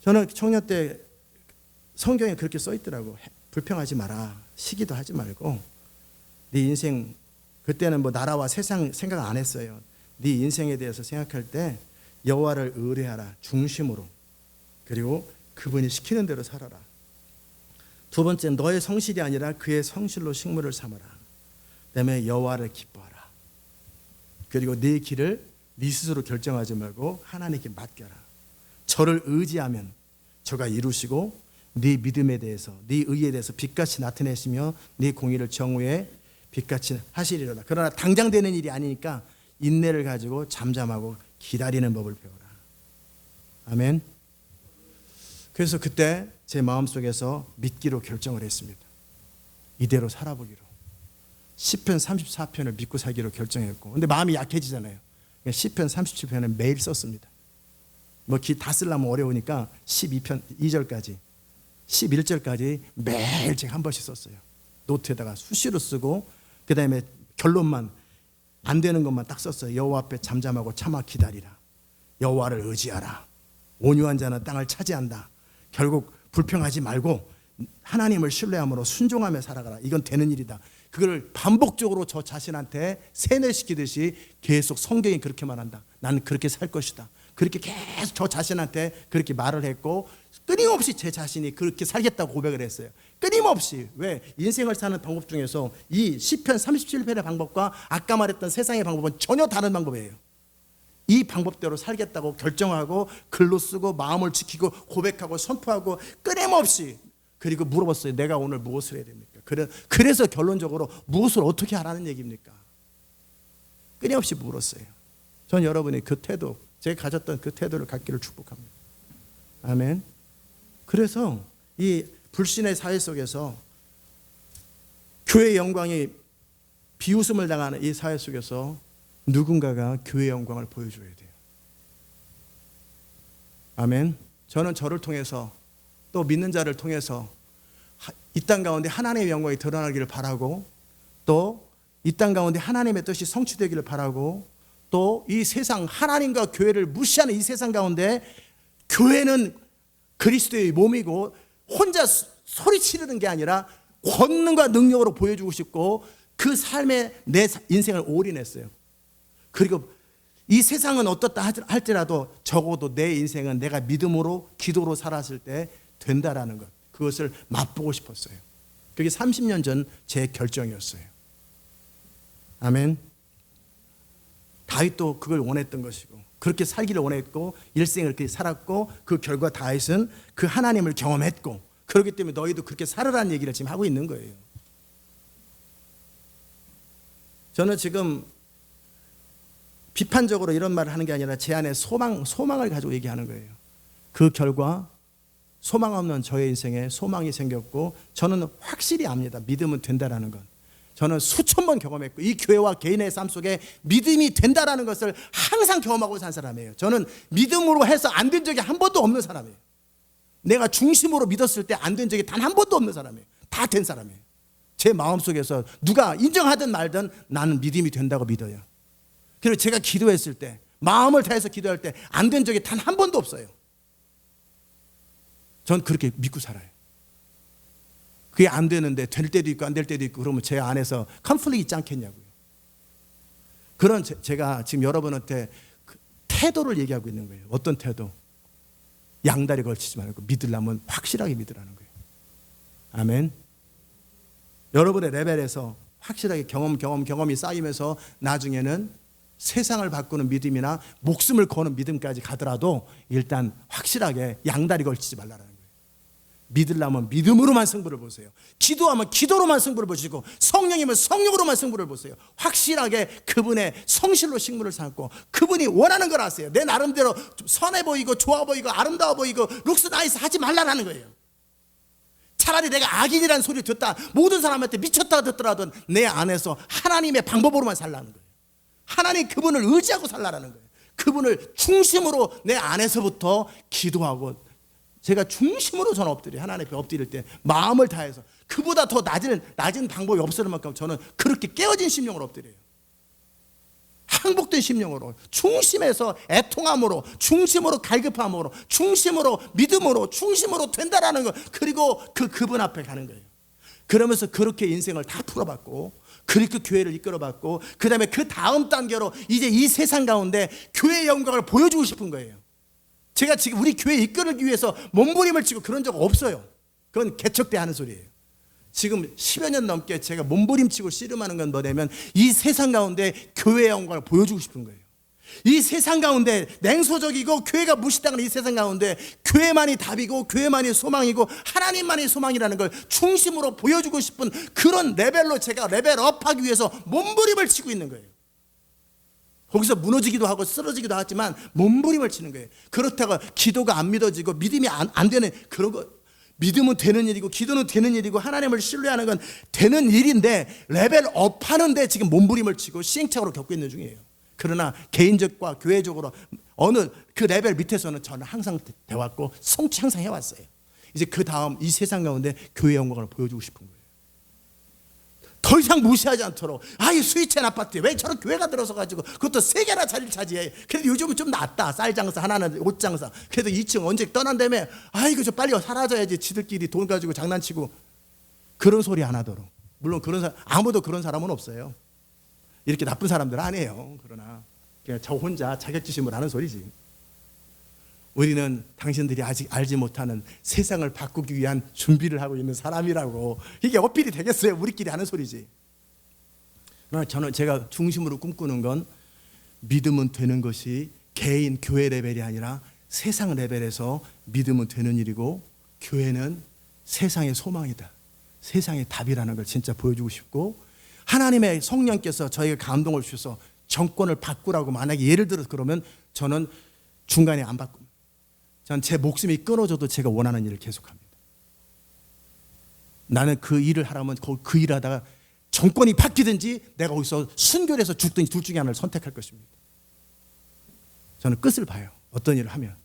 S1: 저는 청년 때 성경에 그렇게 써 있더라고. 불평하지 마라. 시기도 하지 말고 네 인생, 그때는 뭐 나라와 세상 생각 안 했어요. 네 인생에 대해서 생각할 때 여호와를 의뢰하라. 중심으로. 그리고 그분이 시키는 대로 살아라. 두 번째, 너의 성실이 아니라 그의 성실로 식물을 삼아라. 그다음에 여호와를 기뻐하라. 그리고 네 길을 네 스스로 결정하지 말고 하나님께 맡겨라. 저를 의지하면 저가 이루시고 네 믿음에 대해서, 네 의에 대해서 빛같이 나타내시며 네 공의를 정오에 빛같이 하시리로다. 그러나 당장 되는 일이 아니니까 인내를 가지고 잠잠하고 기다리는 법을 배워라. 아멘. 그래서 그때 제 마음속에서 믿기로 결정을 했습니다. 이대로 살아보기로. 시편 34편을 믿고 살기로 결정했고, 근데 마음이 약해지잖아요. 시편 37편을 매일 썼습니다. 뭐 다 쓰려면 어려우니까 12편 2절까지 11절까지 매일 제가 한 번씩 썼어요. 노트에다가 수시로 쓰고, 그 다음에 결론만 안 되는 것만 딱 썼어요. 여호와 앞에 잠잠하고 참아 기다리라. 여호와를 의지하라. 온유한 자는 땅을 차지한다. 결국 불평하지 말고 하나님을 신뢰함으로 순종하며 살아가라. 이건 되는 일이다. 그걸 반복적으로 저 자신한테 세뇌시키듯이 계속 성경이 그렇게 말한다. 나는 그렇게 살 것이다. 그렇게 계속 저 자신한테 그렇게 말을 했고 끊임없이 제 자신이 그렇게 살겠다고 고백을 했어요. 끊임없이. 왜? 인생을 사는 방법 중에서 이 시편 37편의 방법과 아까 말했던 세상의 방법은 전혀 다른 방법이에요. 이 방법대로 살겠다고 결정하고 글로 쓰고 마음을 지키고 고백하고 선포하고 끊임없이. 그리고 물어봤어요. 내가 오늘 무엇을 해야 됩니까? 그래서 결론적으로 무엇을 어떻게 하라는 얘기입니까? 끊임없이 물었어요. 전 여러분이 그 태도, 제가 가졌던 그 태도를 갖기를 축복합니다. 아멘. 그래서 이 불신의 사회 속에서 교회의 영광이 비웃음을 당하는 이 사회 속에서 누군가가 교회의 영광을 보여줘야 돼요. 아멘. 저는 저를 통해서 또 믿는 자를 통해서 이 땅 가운데 하나님의 영광이 드러나기를 바라고, 또 이 땅 가운데 하나님의 뜻이 성취되기를 바라고, 또 이 세상 하나님과 교회를 무시하는 이 세상 가운데 교회는 그리스도의 몸이고 혼자 소리 지르는 게 아니라 권능과 능력으로 보여주고 싶고 그 삶에 내 인생을 올인했어요. 그리고 이 세상은 어떻다 할지라도 적어도 내 인생은 내가 믿음으로 기도로 살았을 때 된다라는 것, 그것을 맛보고 싶었어요. 그게 30년 전 제 결정이었어요. 아멘. 다윗도 그걸 원했던 것이고 그렇게 살기를 원했고 일생을 그렇게 살았고 그 결과 다윗은 그 하나님을 경험했고 그렇기 때문에 너희도 그렇게 살으라는 얘기를 지금 하고 있는 거예요. 저는 지금 비판적으로 이런 말을 하는 게 아니라 제 안에 소망을 가지고 얘기하는 거예요. 그 결과 소망 없는 저의 인생에 소망이 생겼고 저는 확실히 압니다. 믿으면 된다라는 것. 저는 수천 번 경험했고 이 교회와 개인의 삶 속에 믿음이 된다라는 것을 항상 경험하고 산 사람이에요. 저는 믿음으로 해서 안 된 적이 한 번도 없는 사람이에요. 내가 중심으로 믿었을 때 안 된 적이 단 한 번도 없는 사람이에요. 다 된 사람이에요. 제 마음속에서 누가 인정하든 말든 나는 믿음이 된다고 믿어요. 그리고 제가 기도했을 때 마음을 다해서 기도할 때 안 된 적이 단 한 번도 없어요. 전 그렇게 믿고 살아요. 그게 안 되는데 될 때도 있고 안 될 때도 있고 그러면 제 안에서 컨플릭트 있지 않겠냐고요. 그런 제가 지금 여러분한테 그 태도를 얘기하고 있는 거예요. 어떤 태도? 양다리 걸치지 말고 믿으려면 확실하게 믿으라는 거예요. 아멘. 여러분의 레벨에서 확실하게 경험이 쌓이면서 나중에는 세상을 바꾸는 믿음이나 목숨을 거는 믿음까지 가더라도 일단 확실하게 양다리 걸치지 말라는 거예요. 믿으려면 믿음으로만 승부를 보세요. 기도하면 기도로만 승부를 보시고 성령이면 성령으로만 승부를 보세요. 확실하게 그분의 성실로 식물을 삼고 그분이 원하는 걸 하세요. 내 나름대로 좀 선해 보이고 좋아 보이고 아름다워 보이고 룩스 나이스 하지 말라는 거예요. 차라리 내가 악인이라는 소리 듣다 모든 사람한테 미쳤다 듣더라도 내 안에서 하나님의 방법으로만 살라는 거예요. 하나님 그분을 의지하고 살라는 거예요. 그분을 중심으로 내 안에서부터 기도하고 제가 중심으로 저는 엎드려요. 하나님 앞에 엎드릴 때 마음을 다해서 그보다 더 낮은 방법이 없을 만큼 저는 그렇게 깨어진 심령으로 엎드려요. 항복된 심령으로 중심에서 애통함으로 중심으로 갈급함으로 중심으로 믿음으로 중심으로 된다라는 거 그리고 그분 앞에 가는 거예요. 그러면서 그렇게 인생을 다 풀어봤고 그렇게 교회를 이끌어봤고 그 다음에 그 다음 단계로 이제 이 세상 가운데 교회의 영광을 보여주고 싶은 거예요. 제가 지금 우리 교회 이끌기 위해서 몸부림을 치고 그런 적 없어요. 그건 개척 때 하는 소리예요. 지금 10여 년 넘게 제가 몸부림치고 씨름하는 건 뭐냐면 이 세상 가운데 교회의 영광을 보여주고 싶은 거예요. 이 세상 가운데 냉소적이고 교회가 무시당하는 이 세상 가운데 교회만이 답이고 교회만이 소망이고 하나님만이 소망이라는 걸 중심으로 보여주고 싶은 그런 레벨로 제가 레벨업하기 위해서 몸부림을 치고 있는 거예요. 거기서 무너지기도 하고 쓰러지기도 하지만 몸부림을 치는 거예요. 그렇다고 기도가 안 믿어지고 믿음이 안 되는 그런 거, 믿음은 되는 일이고 기도는 되는 일이고 하나님을 신뢰하는 건 되는 일인데 레벨업하는데 지금 몸부림을 치고 시행착오를 겪고 있는 중이에요. 그러나 개인적과 교회적으로 어느 그 레벨 밑에서는 저는 항상 되었고 성취 항상 해왔어요. 이제 그 다음 이 세상 가운데 교회의 영광을 보여주고 싶은 거예요. 더 이상 무시하지 않도록 이 스위치한 아파트에 왜 저런 교회가 들어서 가지고 그것도 3개나 자리를 차지해. 그래도 요즘은 좀 낫다. 쌀 장사 하나는 옷 장사. 그래도 2층 언제 떠난다며 이거 좀 빨리 사라져야지. 지들끼리 돈 가지고 장난치고 그런 소리 안 하도록. 물론 아무도 그런 사람은 없어요. 이렇게 나쁜 사람들 아니에요. 그러나 그냥 저 혼자 자격지심을 하는 소리지. 우리는 당신들이 아직 알지 못하는 세상을 바꾸기 위한 준비를 하고 있는 사람이라고. 이게 어필이 되겠어요? 우리끼리 하는 소리지. 그러나 저는 제가 중심으로 꿈꾸는 건 믿으면 되는 것이 개인 교회 레벨이 아니라 세상 레벨에서 믿으면 되는 일이고, 교회는 세상의 소망이다, 세상의 답이라는 걸 진짜 보여주고 싶고, 하나님의 성령께서 저에게 감동을 주셔서 정권을 바꾸라고 만약에 예를 들어서 그러면 저는 중간에 안 바꿉니다. 전 제 목숨이 끊어져도 제가 원하는 일을 계속합니다. 나는 그 일을 하라면 그 일을 하다가 정권이 바뀌든지 내가 거기서 순교해서 죽든지 둘 중에 하나를 선택할 것입니다. 저는 끝을 봐요. 어떤 일을 하면.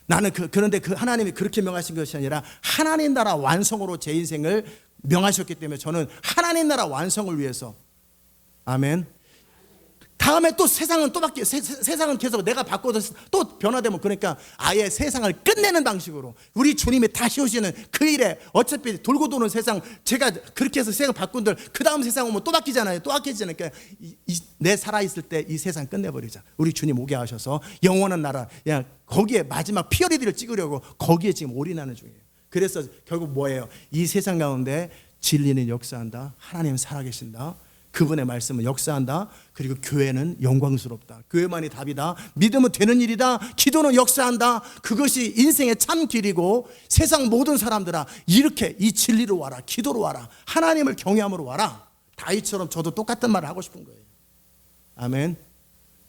S1: 나는 그런데 하나님이 그렇게 명하신 것이 아니라 하나님 나라 완성으로 제 인생을 명하셨기 때문에 저는 하나님 나라 완성을 위해서, 아멘. 다음에 또 세상은 또 바뀌어. 세상은 계속 내가 바꿔서 또 변화되면, 그러니까 아예 세상을 끝내는 방식으로 우리 주님이 다시 오시는 그 일에, 어차피 돌고 도는 세상, 제가 그렇게 해서 세상 바꾼들 그 다음 세상 오면 또 바뀌잖아요. 또 바뀌잖아요. 그러니까 내 살아있을 때 이 세상 끝내버리자. 우리 주님 오게 하셔서 영원한 나라, 그냥 거기에 마지막 피어리들을 찍으려고 거기에 지금 올인하는 중이에요. 그래서 결국 뭐예요? 이 세상 가운데 진리는 역사한다, 하나님은 살아계신다, 그분의 말씀은 역사한다, 그리고 교회는 영광스럽다, 교회만이 답이다, 믿으면 되는 일이다, 기도는 역사한다, 그것이 인생의 참 길이고, 세상 모든 사람들아 이렇게 이 진리로 와라, 기도로 와라, 하나님을 경외함으로 와라. 다윗처럼 저도 똑같은 말을 하고 싶은 거예요. 아멘.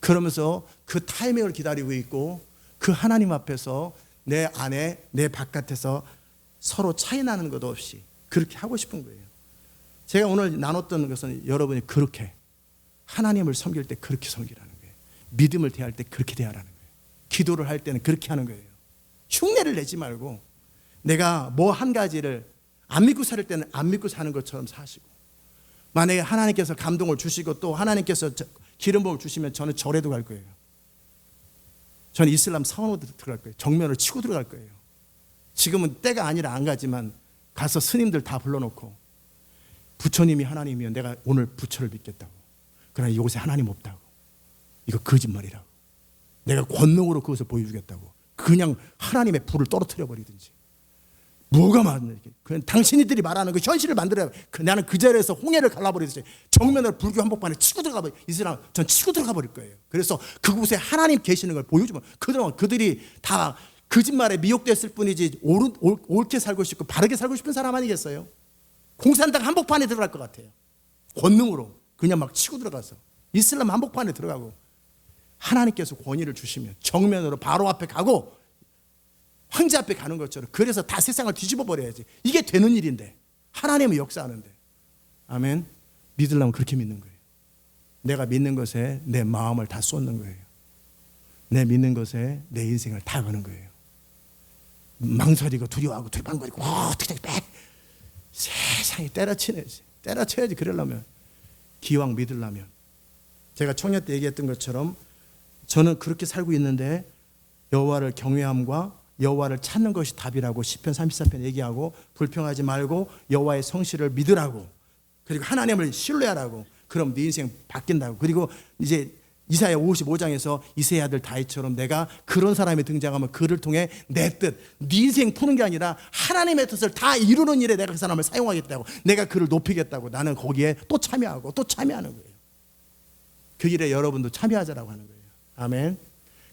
S1: 그러면서 그 타이밍을 기다리고 있고, 그 하나님 앞에서 내 안에 내 바깥에서 서로 차이 나는 것 없이 그렇게 하고 싶은 거예요. 제가 오늘 나눴던 것은 여러분이 그렇게 하나님을 섬길 때 그렇게 섬기라는 거예요. 믿음을 대할 때 그렇게 대하라는 거예요. 기도를 할 때는 그렇게 하는 거예요. 흉내를 내지 말고, 내가 뭐 한 가지를 안 믿고 살 때는 안 믿고 사는 것처럼 사시고, 만약에 하나님께서 감동을 주시고 또 하나님께서 기름 부음을 주시면 저는 절에도 갈 거예요. 저는 이슬람 사원으로 들어갈 거예요. 정면을 치고 들어갈 거예요. 지금은 때가 아니라 안 가지만 가서 스님들 다 불러놓고, 부처님이 하나님이면 내가 오늘 부처를 믿겠다고, 그러나 이곳에 하나님 없다고, 이거 거짓말이라고, 내가 권능으로 그것을 보여주겠다고, 그냥 하나님의 불을 떨어뜨려 버리든지, 뭐가 맞는, 그냥 당신이들이 말하는 그 현실을 만들어야, 나는 그 자리에서 홍해를 갈라버리듯이 정면으로 불교 한복판에 치고 들어가 버려. 이슬람 전 치고 들어가 버릴 거예요. 그래서 그곳에 하나님 계시는 걸 보여주면, 그들이 다 거짓말에 미혹됐을 뿐이지 옳게 살고 싶고 바르게 살고 싶은 사람 아니겠어요? 공산당 한복판에 들어갈 것 같아요. 권능으로 그냥 막 치고 들어가서 이슬람 한복판에 들어가고, 하나님께서 권위를 주시면 정면으로 바로 앞에 가고 황제 앞에 가는 것처럼, 그래서 다 세상을 뒤집어 버려야지. 이게 되는 일인데, 하나님은 역사하는데. 아멘. 믿으려면 그렇게 믿는 거예요. 내가 믿는 것에 내 마음을 다 쏟는 거예요. 내 믿는 것에 내 인생을 다 거는 거예요. 망설이고 두려워하고 두리번거리고 어떻게 세상이 때려쳐야지. 그러려면, 기왕 믿으려면. 제가 청년 때 얘기했던 것처럼 저는 그렇게 살고 있는데, 여호와를 경외함과 여호와를 찾는 것이 답이라고 시편 34편 얘기하고, 불평하지 말고 여호와의 성실을 믿으라고, 그리고 하나님을 신뢰하라고, 그럼 네 인생 바뀐다고. 그리고 이제 이사야 55장에서 이새의 아들 다윗처럼 내가 그런 사람이 등장하면 그를 통해 내 뜻, 네 인생 푸는 게 아니라 하나님의 뜻을 다 이루는 일에 내가 그 사람을 사용하겠다고, 내가 그를 높이겠다고, 나는 거기에 또 참여하고 또 참여하는 거예요. 그 일에 여러분도 참여하자라고 하는 거예요. 아멘.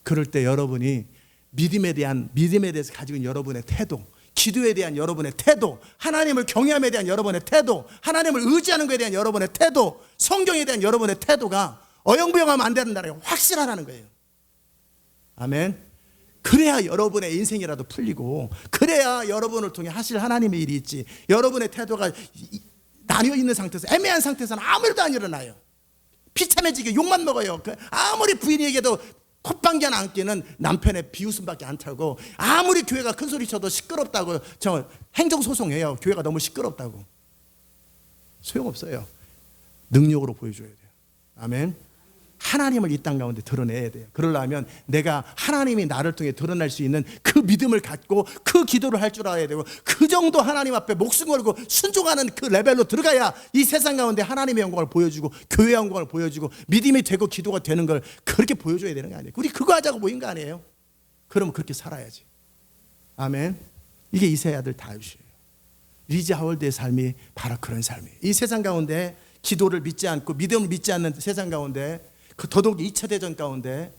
S1: 그럴 때 여러분이 믿음에 대해서 가지고 있는 여러분의 태도, 기도에 대한 여러분의 태도, 하나님을 경외함에 대한 여러분의 태도, 하나님을 의지하는 것에 대한 여러분의 태도, 성경에 대한 여러분의 태도가 어영부영하면 안 된다는 게 확실하다는 거예요. 아멘. 그래야 여러분의 인생이라도 풀리고, 그래야 여러분을 통해 하실 하나님의 일이 있지. 여러분의 태도가 나뉘어 있는 상태에서, 애매한 상태에서는 아무 일도 안 일어나요. 비참해지게 욕만 먹어요. 아무리 부인이 얘기해도 콧방귀 하나 안 끼는 남편의 비웃음밖에 안 타고, 아무리 교회가 큰 소리 쳐도 시끄럽다고 저 행정소송해요. 교회가 너무 시끄럽다고. 소용없어요. 능력으로 보여줘야 돼요. 아멘. 하나님을 이 땅 가운데 드러내야 돼요. 그러려면 내가 하나님이 나를 통해 드러날 수 있는 그 믿음을 갖고 그 기도를 할 줄 알아야 되고, 그 정도 하나님 앞에 목숨 걸고 순종하는 그 레벨로 들어가야 이 세상 가운데 하나님의 영광을 보여주고 교회의 영광을 보여주고 믿음이 되고 기도가 되는 걸 그렇게 보여줘야 되는 거 아니에요. 우리 그거 하자고 모인 거 아니에요. 그럼 그렇게 살아야지. 아멘. 이게 이세의 아들 다윗이에요. 리즈 하월드의 삶이 바로 그런 삶이에요. 이 세상 가운데 기도를 믿지 않고 믿음을 믿지 않는 세상 가운데, 그 더더욱 2차 대전 가운데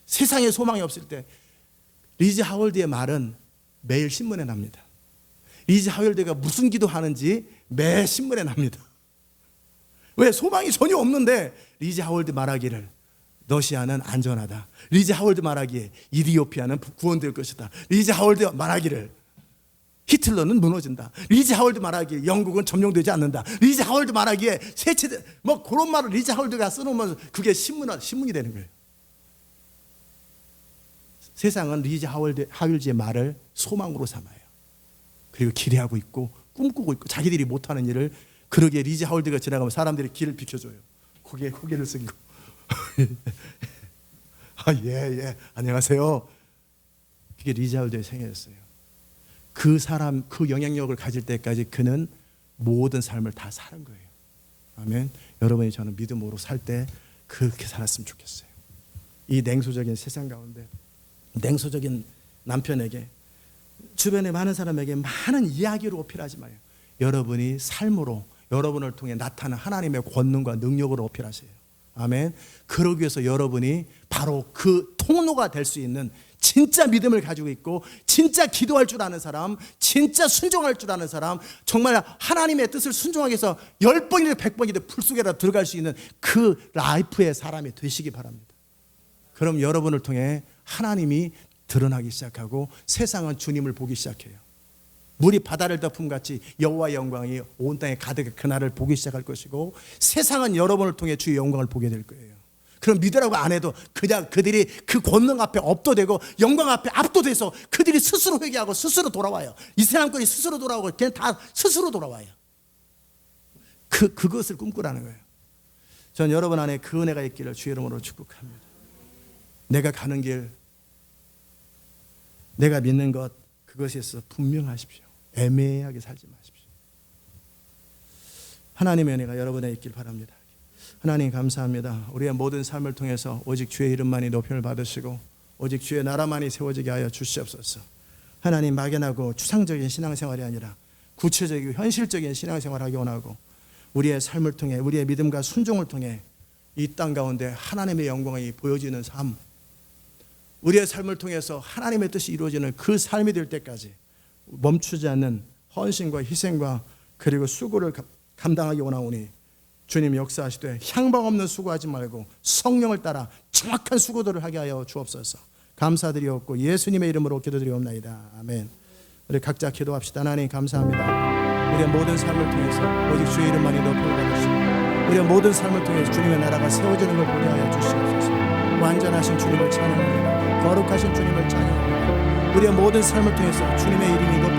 S1: 세상에 소망이 없을 때 리즈 하월드의 말은 매일 신문에 납니다. 리즈 하월드가 무슨 기도하는지 매 신문에 납니다. 왜? 소망이 전혀 없는데 리즈 하월드 말하기를 러시아는 안전하다. 리즈 하월드 말하기에 이디오피아는 구원될 것이다. 리즈 하월드 말하기를 히틀러는 무너진다. 리즈 하월드 말하기에 영국은 점령되지 않는다. 리즈 하월드 말하기에 세체대, 뭐 그런 말을 리즈 하월드가 써놓으면 그게 신문이 되는 거예요. 세상은 리즈 하월드의 말을 소망으로 삼아요. 그리고 기대하고 있고 꿈꾸고 있고 자기들이 못하는 일을, 그러기에 리즈 하월드가 지나가면 사람들이 길을 비켜줘요. 고개를 숙이고 예, 안녕하세요. 그게 리즈 하월드의 생애였어요. 그 사람, 그 영향력을 가질 때까지 그는 모든 삶을 다 사는 거예요. 아멘. 여러분이 저는 믿음으로 살 때 그렇게 살았으면 좋겠어요. 이 냉소적인 세상 가운데, 냉소적인 남편에게, 주변에 많은 사람에게 많은 이야기로 어필하지 마요. 여러분이 삶으로, 여러분을 통해 나타나는 하나님의 권능과 능력으로 어필하세요. 아멘. 그러기 위해서 여러분이 바로 그 통로가 될 수 있는 진짜 믿음을 가지고 있고, 진짜 기도할 줄 아는 사람, 진짜 순종할 줄 아는 사람, 정말 하나님의 뜻을 순종하기 위해서 10번이든 100번이든 풀 속에라도 들어갈 수 있는 그 라이프의 사람이 되시기 바랍니다. 그럼 여러분을 통해 하나님이 드러나기 시작하고 세상은 주님을 보기 시작해요. 물이 바다를 덮음같이 여호와의 영광이 온 땅에 가득 그날을 보기 시작할 것이고, 세상은 여러분을 통해 주의 영광을 보게 될 거예요. 그럼 믿으라고 안 해도 그냥 그들이 그 권능 앞에 업도되고 영광 앞에 압도돼서 그들이 스스로 회개하고 스스로 돌아와요. 이스라엘권이 스스로 돌아오고 그냥 다 스스로 돌아와요. 그것을 꿈꾸라는 거예요. 전 여러분 안에 그 은혜가 있기를 주의 이름으로 축복합니다. 내가 가는 길, 내가 믿는 것, 그것에 있어서 분명하십시오. 애매하게 살지 마십시오. 하나님의 은혜가 여러분에 있길 바랍니다. 하나님 감사합니다. 우리의 모든 삶을 통해서 오직 주의 이름만이 높임을 받으시고 오직 주의 나라만이 세워지게 하여 주시옵소서. 하나님, 막연하고 추상적인 신앙생활이 아니라 구체적이고 현실적인 신앙생활을 하기 원하고, 우리의 삶을 통해, 우리의 믿음과 순종을 통해 이 땅 가운데 하나님의 영광이 보여지는 삶, 우리의 삶을 통해서 하나님의 뜻이 이루어지는 그 삶이 될 때까지 멈추지 않는 헌신과 희생과 그리고 수고를 감당하기 원하오니, 주님 역사하시되 향방 없는 수고하지 말고 성령을 따라 정확한 수고들을 하게 하여 주옵소서. 감사드리옵고 예수님의 이름으로 기도드리옵나이다. 아멘. 우리 각자 기도합시다. 하나님 감사합니다. 우리의 모든 삶을 통해서 오직 주의 이름만이 높임을 받으시고, 우리의 모든 삶을 통해서 주님의 나라가 세워지는 걸 보게 하여 주시옵소서. 완전하신 주님을 찬양합니다. 거룩하신 주님을 찬양합니다. 우리의 모든 삶을 통해서 주님의 이름이 높임을